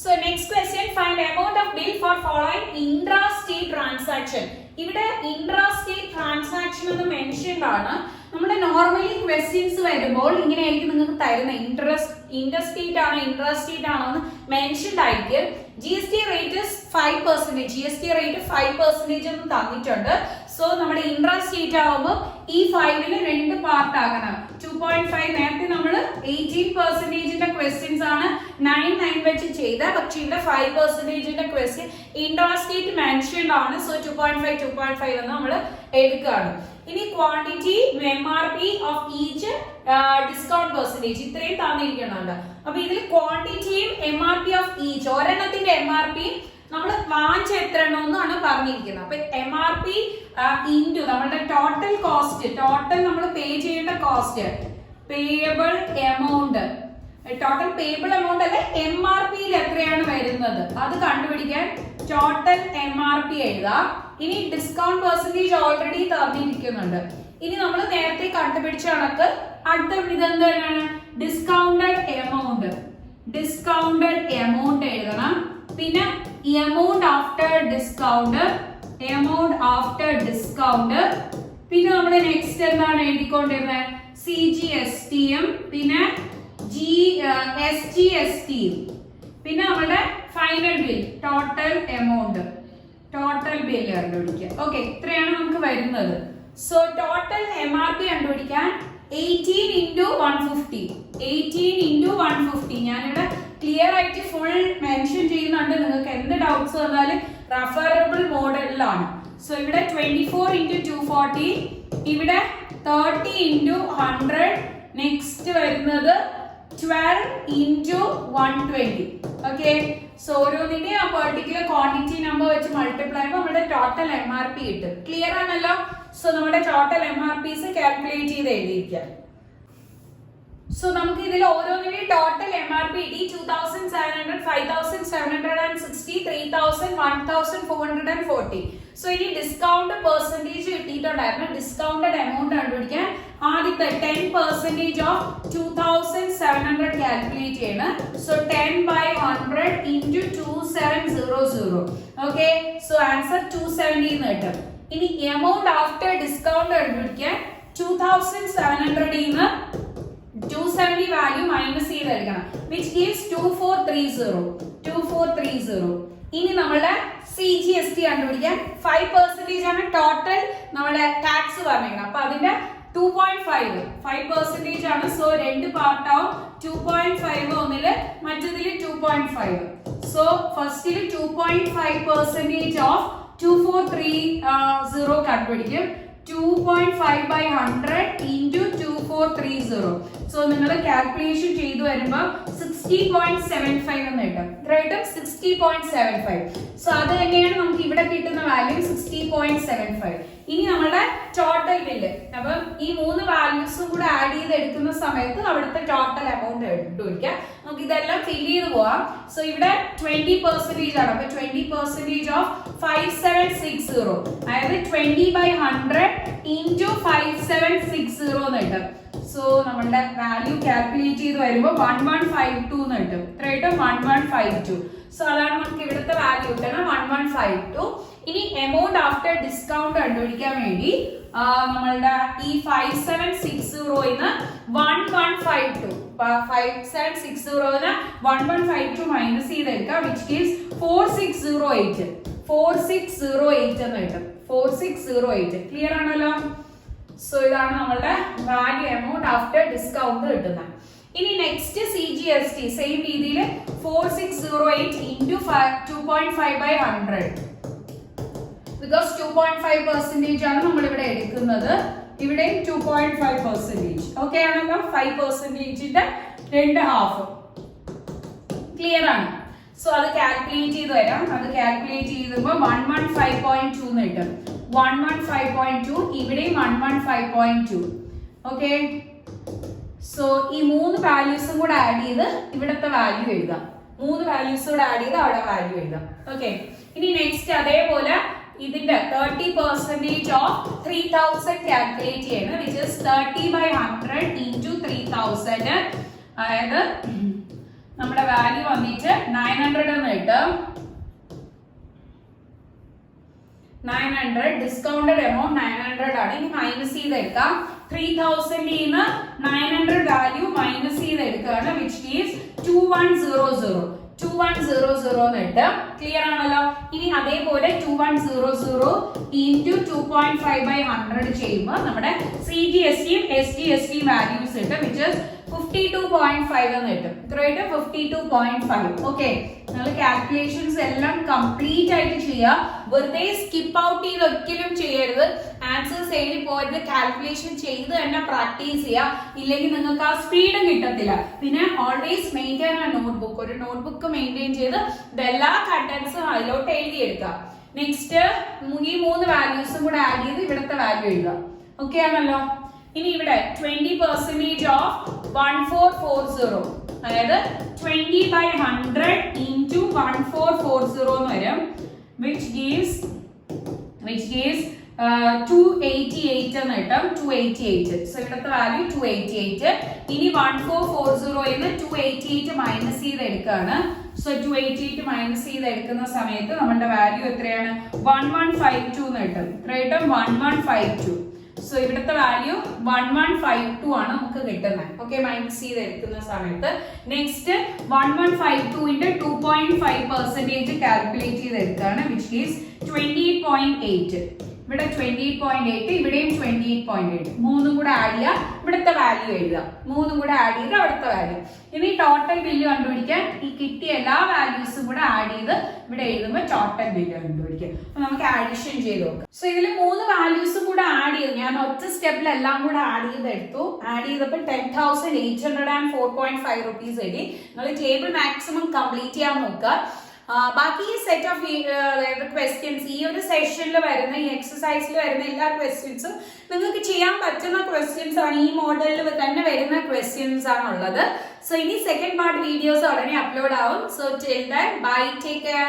So next question, find amount of bill for following intra-state transaction. ഇവിടെ intra-state transaction എന്ന് മെൻഷൻഡ് ആണ്. നമ്മുടെ നോർമലി ക്വസ്റ്റ്യൻസ് വരുമ്പോൾ ഇങ്ങനെയായിരിക്കും നിങ്ങൾക്ക് തരുന്ന ഇന്റർസ്റ്റേറ്റ് ആണോ ഇൻട്രാസ്റ്റേറ്റ് ആണോ എന്ന് മെൻഷൻഡ് ആയിരിക്കും. GST റേറ്റ് 5%, GST റേറ്റ് 5% എന്ന് തന്നിട്ടുണ്ട്. സോ നമ്മുടെ ഇൻട്രാസ്റ്റേറ്റ് ആവുമ്പോൾ ഈ 5ന് 2 പാർട്ട് ആകണം. 2.5 നേരത്തെ നമ്മൾ 18%ന്റെ ക്വസ്റ്റ്യൻസ് ആണ് 9 വെച്ച് ചെയ്ത, പക്ഷെ ഇവിടെ 5%ന്റെ ക്വസ്റ്റ്യൻ ഇൻട്രാസ്റ്റേറ്റ് മെൻഷൻഡ് ആണ്. സോ 2.5 എന്ന് നമ്മൾ എടുക്കുകയാണ്. ഇനി quantity MRP of each discount percentage ഇത്രയും തന്നിരിക്കുന്നുണ്ട്. അപ്പൊ ഇതിൽ ക്വാണ്ടിറ്റിയും MRP ഓഫ് ഈച്ച് ഒരെണ്ണത്തിന്റെ MRP നമ്മൾ വാങ്ങിച്ച എത്ര എണ്ണമെന്നാണ് പറഞ്ഞിരിക്കുന്നത്. അപ്പൊ MRP ഇൻറ്റു നമ്മുടെ ടോട്ടൽ കോസ്റ്റ്, ടോട്ടൽ നമ്മൾ പേ ചെയ്യേണ്ട cost, payable amount total payable amount അല്ലെ MRP-യിൽ എത്രയാണ് വരുന്നത് അത് കണ്ടുപിടിക്കാൻ ടോട്ടൽ MRP എഴുതാം. ഇനി ഡിസ്കൗണ്ട് പെർസെന്റേജ് ഓൾറെഡി തന്നിരിക്കുന്നുണ്ട്. ഇനി നമ്മൾ നേരത്തെ കണ്ടുപിടിച്ച കണക്ക് അടുത്ത ഇതെന്താണ് ഡിസ്കൗണ്ടഡ് എമൗണ്ട് എഴുതണം. പിന്നെ എമൗണ്ട് ആഫ്റ്റർ ഡിസ്കൗണ്ട് പിന്നെ നമ്മൾ നെക്സ്റ്റ് എന്താണ് എഴുതിക്കൊണ്ടിരുന്നത് CGST-യും പിന്നെ SGST-യും പിന്നെ നമ്മുടെ ഫൈനൽ ബിൽ ടോട്ടൽ ബിൽ കണ്ടുപിടിക്കുക. ഓക്കെ, ഇത്രയാണ് നമുക്ക് വരുന്നത്. സോ ടോട്ടൽ MRP കണ്ടുപിടിക്കാൻ 18 into 150 ഞാനിവിടെ ക്ലിയർ ആയിട്ട് ഫുൾ മെൻഷൻ ചെയ്യുന്നുണ്ട്. നിങ്ങൾക്ക് എന്ത് ഡൗട്ട്സ് വന്നാലും റെഫറബിൾ മോഡലിലാണ്. സോ ഇവിടെ 24 into 240, ഇവിടെ 30 into 100, നെക്സ്റ്റ് വരുന്നത് 12 into 120. ഓക്കെ, സോ ഓരോന്നിന്റെ ആ പെർട്ടിക്കുലർ ക്വാണ്ടിറ്റി നമ്പർ വെച്ച് മൾട്ടിപ്ലൈ ചെയ്യുമ്പോൾ നമ്മുടെ ടോട്ടൽ MRP കിട്ടും. ക്ലിയർ ആണല്ലോ? സോ നമ്മുടെ ടോട്ടൽ MRPs കാൽക്കുലേറ്റ് ചെയ്ത് എഴുതിയിരിക്കാം. സോ നമുക്ക് ഇതിൽ ഓരോന്നിന്റെയും ടോട്ടൽ MRP 2700, 5760, 3000, 1440. സോ ഇനി ഡിസ്കൗണ്ട് പെർസെന്റേജ് കിട്ടിയിട്ടുണ്ടായിരുന്നു. ഡിസ്കൗണ്ടഡ് എമൗണ്ട് കണ്ടുപിടിക്കാൻ ആദ്യത്തെ 10% ഓഫ് 2700 കാൽക്കുലേറ്റ് ചെയ്യണം. So 10/100 into 2700. Okay, so answer 270 എന്ന് കിട്ടും. ഇനി എമൗണ്ട് ആഫ്റ്റർ ഡിസ്കൗണ്ട് കണ്ടുപിടിക്കാൻ 2700 നിന്ന് 270 വാല്യൂ മൈനസ് ചെയ്തെടുക്കണം, which gives 2430. ഇനി നമ്മുടെ CGST കണ്ടുപിടിക്കാൻ 5% ആണ് ടോട്ടൽ നമ്മുടെ ടാക്സ് പറഞ്ഞിരിക്കുന്നത്. അപ്പൊ അതിന്റെ 5% ആണ്. സോ രണ്ട് പാർട്ട് ആവും. 2.5 ഒന്നില് മറ്റേതില് 2.5. സോ ഫസ്റ്റില് 2.5% ഓഫ് 2430 കണ്ടുപിടിക്കും. 2.5/100 into 2430. സോ നിങ്ങൾ കാൽക്കുലേഷൻ ചെയ്തു വരുമ്പോൾ 60.75 എന്ന് കിട്ടും. റൈറ്റ്, 60.75. സോ അത് തന്നെയാണ് നമുക്ക് ഇവിടെ കിട്ടുന്ന വാല്യൂ 60.75. ഇനി നമ്മുടെ ടോട്ടൽ ബില്ല്. അപ്പം ഈ മൂന്ന് വാല്യൂസും കൂടെ ആഡ് ചെയ്ത് എടുക്കുന്ന സമയത്ത് അവിടുത്തെ ടോട്ടൽ എമൗണ്ട് കണ്ടുപിടിക്കാം. നമുക്ക് ഇതെല്ലാം ഫില്ല് ചെയ്ത് പോവാം. സോ ഇവിടെ 20% ആണ്. അപ്പൊ 20% ഓഫ് 5760, അതായത് 20/100 into 5760 എന്ന് കിട്ടും. സോ നമ്മുടെ വാല്യൂ കാൽക്കുലേറ്റ് ചെയ്ത് വരുമ്പോൾ 1152 എന്ന് കിട്ടും. എത്ര കിട്ടും? 1152. സോ അതാണ് നമുക്ക് ഇവിടുത്തെ വാല്യൂ കിട്ടണം, 1152. ഇനി എമൗണ്ട് ആഫ്റ്റർ ഡിസ്കൗണ്ട് കണ്ടുപിടിക്കാൻ വേണ്ടി നമ്മളുടെ ഈ 5760 1152 5760 1152 മൈനസ് ചെയ്തെടുക്കാം, which gives 4608 എന്ന് കിട്ടും. 4608. ക്ലിയർ ആണല്ലോ? സോ ഇതാണ് നമ്മളുടെ വാല്യൂ എമൗണ്ട് ആഫ്റ്റർ ഡിസ്കൗണ്ട് കിട്ടുന്നത്. ഇനി നെക്സ്റ്റ് CGST സെയിം രീതിയിൽ 4608 into 2.5/100. ബിക്കോസ് 2.5% ആണ് നമ്മൾ ഇവിടെ എടുക്കുന്നത്. ഇവിടെ 2.5%. ഓക്കെ ആണല്ലോ? 5%ന്റെ 2.5. ക്ലിയർ ആണ്? സോ അത് കാൽക്കുലേറ്റ് ചെയ്ത് വരാം. അത് കാൽക്കുലേറ്റ് ചെയ്യുമ്പോൾ 115.2 എന്ന് കിട്ടും. 115.2. ഇവിടെയും 115.2. ഓക്കെ, സോ ഈ മൂന്ന് വാല്യൂസും കൂടെ ആഡ് ചെയ്ത് ഇവിടത്തെ വാല്യൂ എഴുതാം. മൂന്ന് വാല്യൂസ് കൂടെ ആഡ് ചെയ്ത് അവിടെ വാല്യൂ എഴുതാം. ഓക്കെ, ഇനി നെക്സ്റ്റ് അതേപോലെ ഇതിന്റെ 30% ഓഫ് 3000 കാൽക്കുലേറ്റ് ചെയ്യണം, which is 30/100 into 3000. അതായത് നമ്മുടെ വാല്യൂ വന്നിട്ട് 900 എന്ന് കിട്ടും. 900 ഡിസ്കൗണ്ടഡ് എമൗണ്ട് 900 ആണ്. ഇനി മൈനസ് ചെയ്തെടുക്കാം. 3000 നിന്ന് 900 വാല്യൂ മൈനസ് ചെയ്തെടുക്കുകയാണ്, which gives 2100 എന്ന് കിട്ടും. ക്ലിയർ ആണല്ലോ? ഇനി അതേപോലെ 2100 into 2.5/100 ചെയ്യുമ്പോൾ നമ്മുടെ CGST-യും SGST-യും വാല്യൂസ് കിട്ടും, which is 52.5 എന്ന് കിട്ടും. ഇത്രയായിട്ട് 52.5. ഓക്കെ, നിങ്ങൾ കാൽക്കുലേഷൻസ് എല്ലാം കംപ്ലീറ്റ് ആയിട്ട് ചെയ്യുക. വെറുതെ സ്കിപ്പ് ഔട്ട് ചെയ്ത് ഒരിക്കലും ചെയ്യരുത്. ആൻസേഴ്സ് എഴുതി പോയത് കാൽക്കുലേഷൻ ചെയ്ത് തന്നെ പ്രാക്ടീസ് ചെയ്യുക. ഇല്ലെങ്കിൽ നിങ്ങൾക്ക് ആ സ്പീഡും കിട്ടത്തില്ല. പിന്നെ ഓൾവേസ് മെയിൻറ്റെയിൻ ആ നോട്ട്ബുക്ക്. ഒരു നോട്ട്ബുക്ക് മെയിൻറ്റെയിൻ ചെയ്ത് ഇതെല്ലാ കണ്ടന്റ്സും അതിലോട്ട് എഴുതിയെടുക്കുക. നെക്സ്റ്റ് ഈ മൂന്ന് വാല്യൂസും കൂടെ ആഡ് ചെയ്ത് ഇവിടുത്തെ വാല്യൂ എഴുതുക. ഓക്കെ ആണല്ലോ? ഇനി ഇവിടെ 20% ഓഫ് 1440. അതായത് 20/100 into 1440 എന്ന് വരും, which gives 288 എന്ന് കിട്ടും. 288. സോ ഇവിടുത്തെ വാല്യൂ 288. ഇനി 1440 എന്ന് 288 മൈനസ് ചെയ്ത് എടുക്കുകയാണ്. സോ 288 മൈനസ് ചെയ്ത് എടുക്കുന്ന സമയത്ത് നമ്മുടെ വാല്യൂ എത്രയാണ്? 1152 എന്ന് കിട്ടും. എത്ര കിട്ടും? 1152. സോ ഇവിടുത്തെ വാല്യൂ 1152 ആണ് നമുക്ക് കിട്ടുന്നത്. ഓക്കെ, മൈനസ് ചെയ്ത് എടുക്കുന്ന സമയത്ത് നെക്സ്റ്റ് 1152ന്റെ 2.5% കാൽക്കുലേറ്റ് ചെയ്ത് എടുക്കുകയാണ്, വിച്ച് ഈസ് 28.8. ഇവിടെ 28.8, ഇവിടെയും 28.8. മൂന്നും കൂടെ ആഡ് ചെയ്യുക, ഇവിടുത്തെ വാല്യൂ എഴുതുക. മൂന്നും കൂടെ ആഡ് ചെയ്ത് അവിടുത്തെ വാല്യൂ. ഇനി ടോട്ടൽ ബില്ല് കണ്ടുപിടിക്കാൻ ഈ കിട്ടിയ എല്ലാ വാല്യൂസും കൂടെ ആഡ് ചെയ്ത് ഇവിടെ എഴുതുമ്പോൾ ടോട്ടൽ ബില്ല് കണ്ടുപിടിക്കും. അപ്പൊ നമുക്ക് ആഡിഷൻ ചെയ്ത് നോക്കാം. സോ ഇതിൽ 3 വാല്യൂസും കൂടെ ആഡ് ചെയ്ത് ഞാൻ ഒറ്റ സ്റ്റെപ്പിൽ എല്ലാം കൂടെ ആഡ് ചെയ്തെടുത്തു. ആഡ് ചെയ്തപ്പോൾ 10,804.5 റുപ്പീസ് എഴുതി. നിങ്ങൾ ടേബിൾ മാക്സിമം കംപ്ലീറ്റ് ചെയ്യാൻ നോക്കുക. ബാക്കി ഈ സെറ്റ് ഓഫ് ക്വസ്റ്റ്യൻസ് ഈ ഒരു സെഷനിൽ വരുന്ന ഈ എക്സസൈസിൽ വരുന്ന എല്ലാ ക്വസ്റ്റ്യൻസും നിങ്ങൾക്ക് ചെയ്യാൻ പറ്റുന്ന ക്വസ്റ്റ്യൻസ് ആണ്. ഈ മോഡലിൽ തന്നെ വരുന്ന ക്വസ്റ്റ്യൻസ് ആണ് ഉള്ളത്. സോ ഇനി സെക്കൻഡ് പാർട്ട് വീഡിയോസ് ഉടനെ അപ്ലോഡ് ആവും. So till then bye, take care.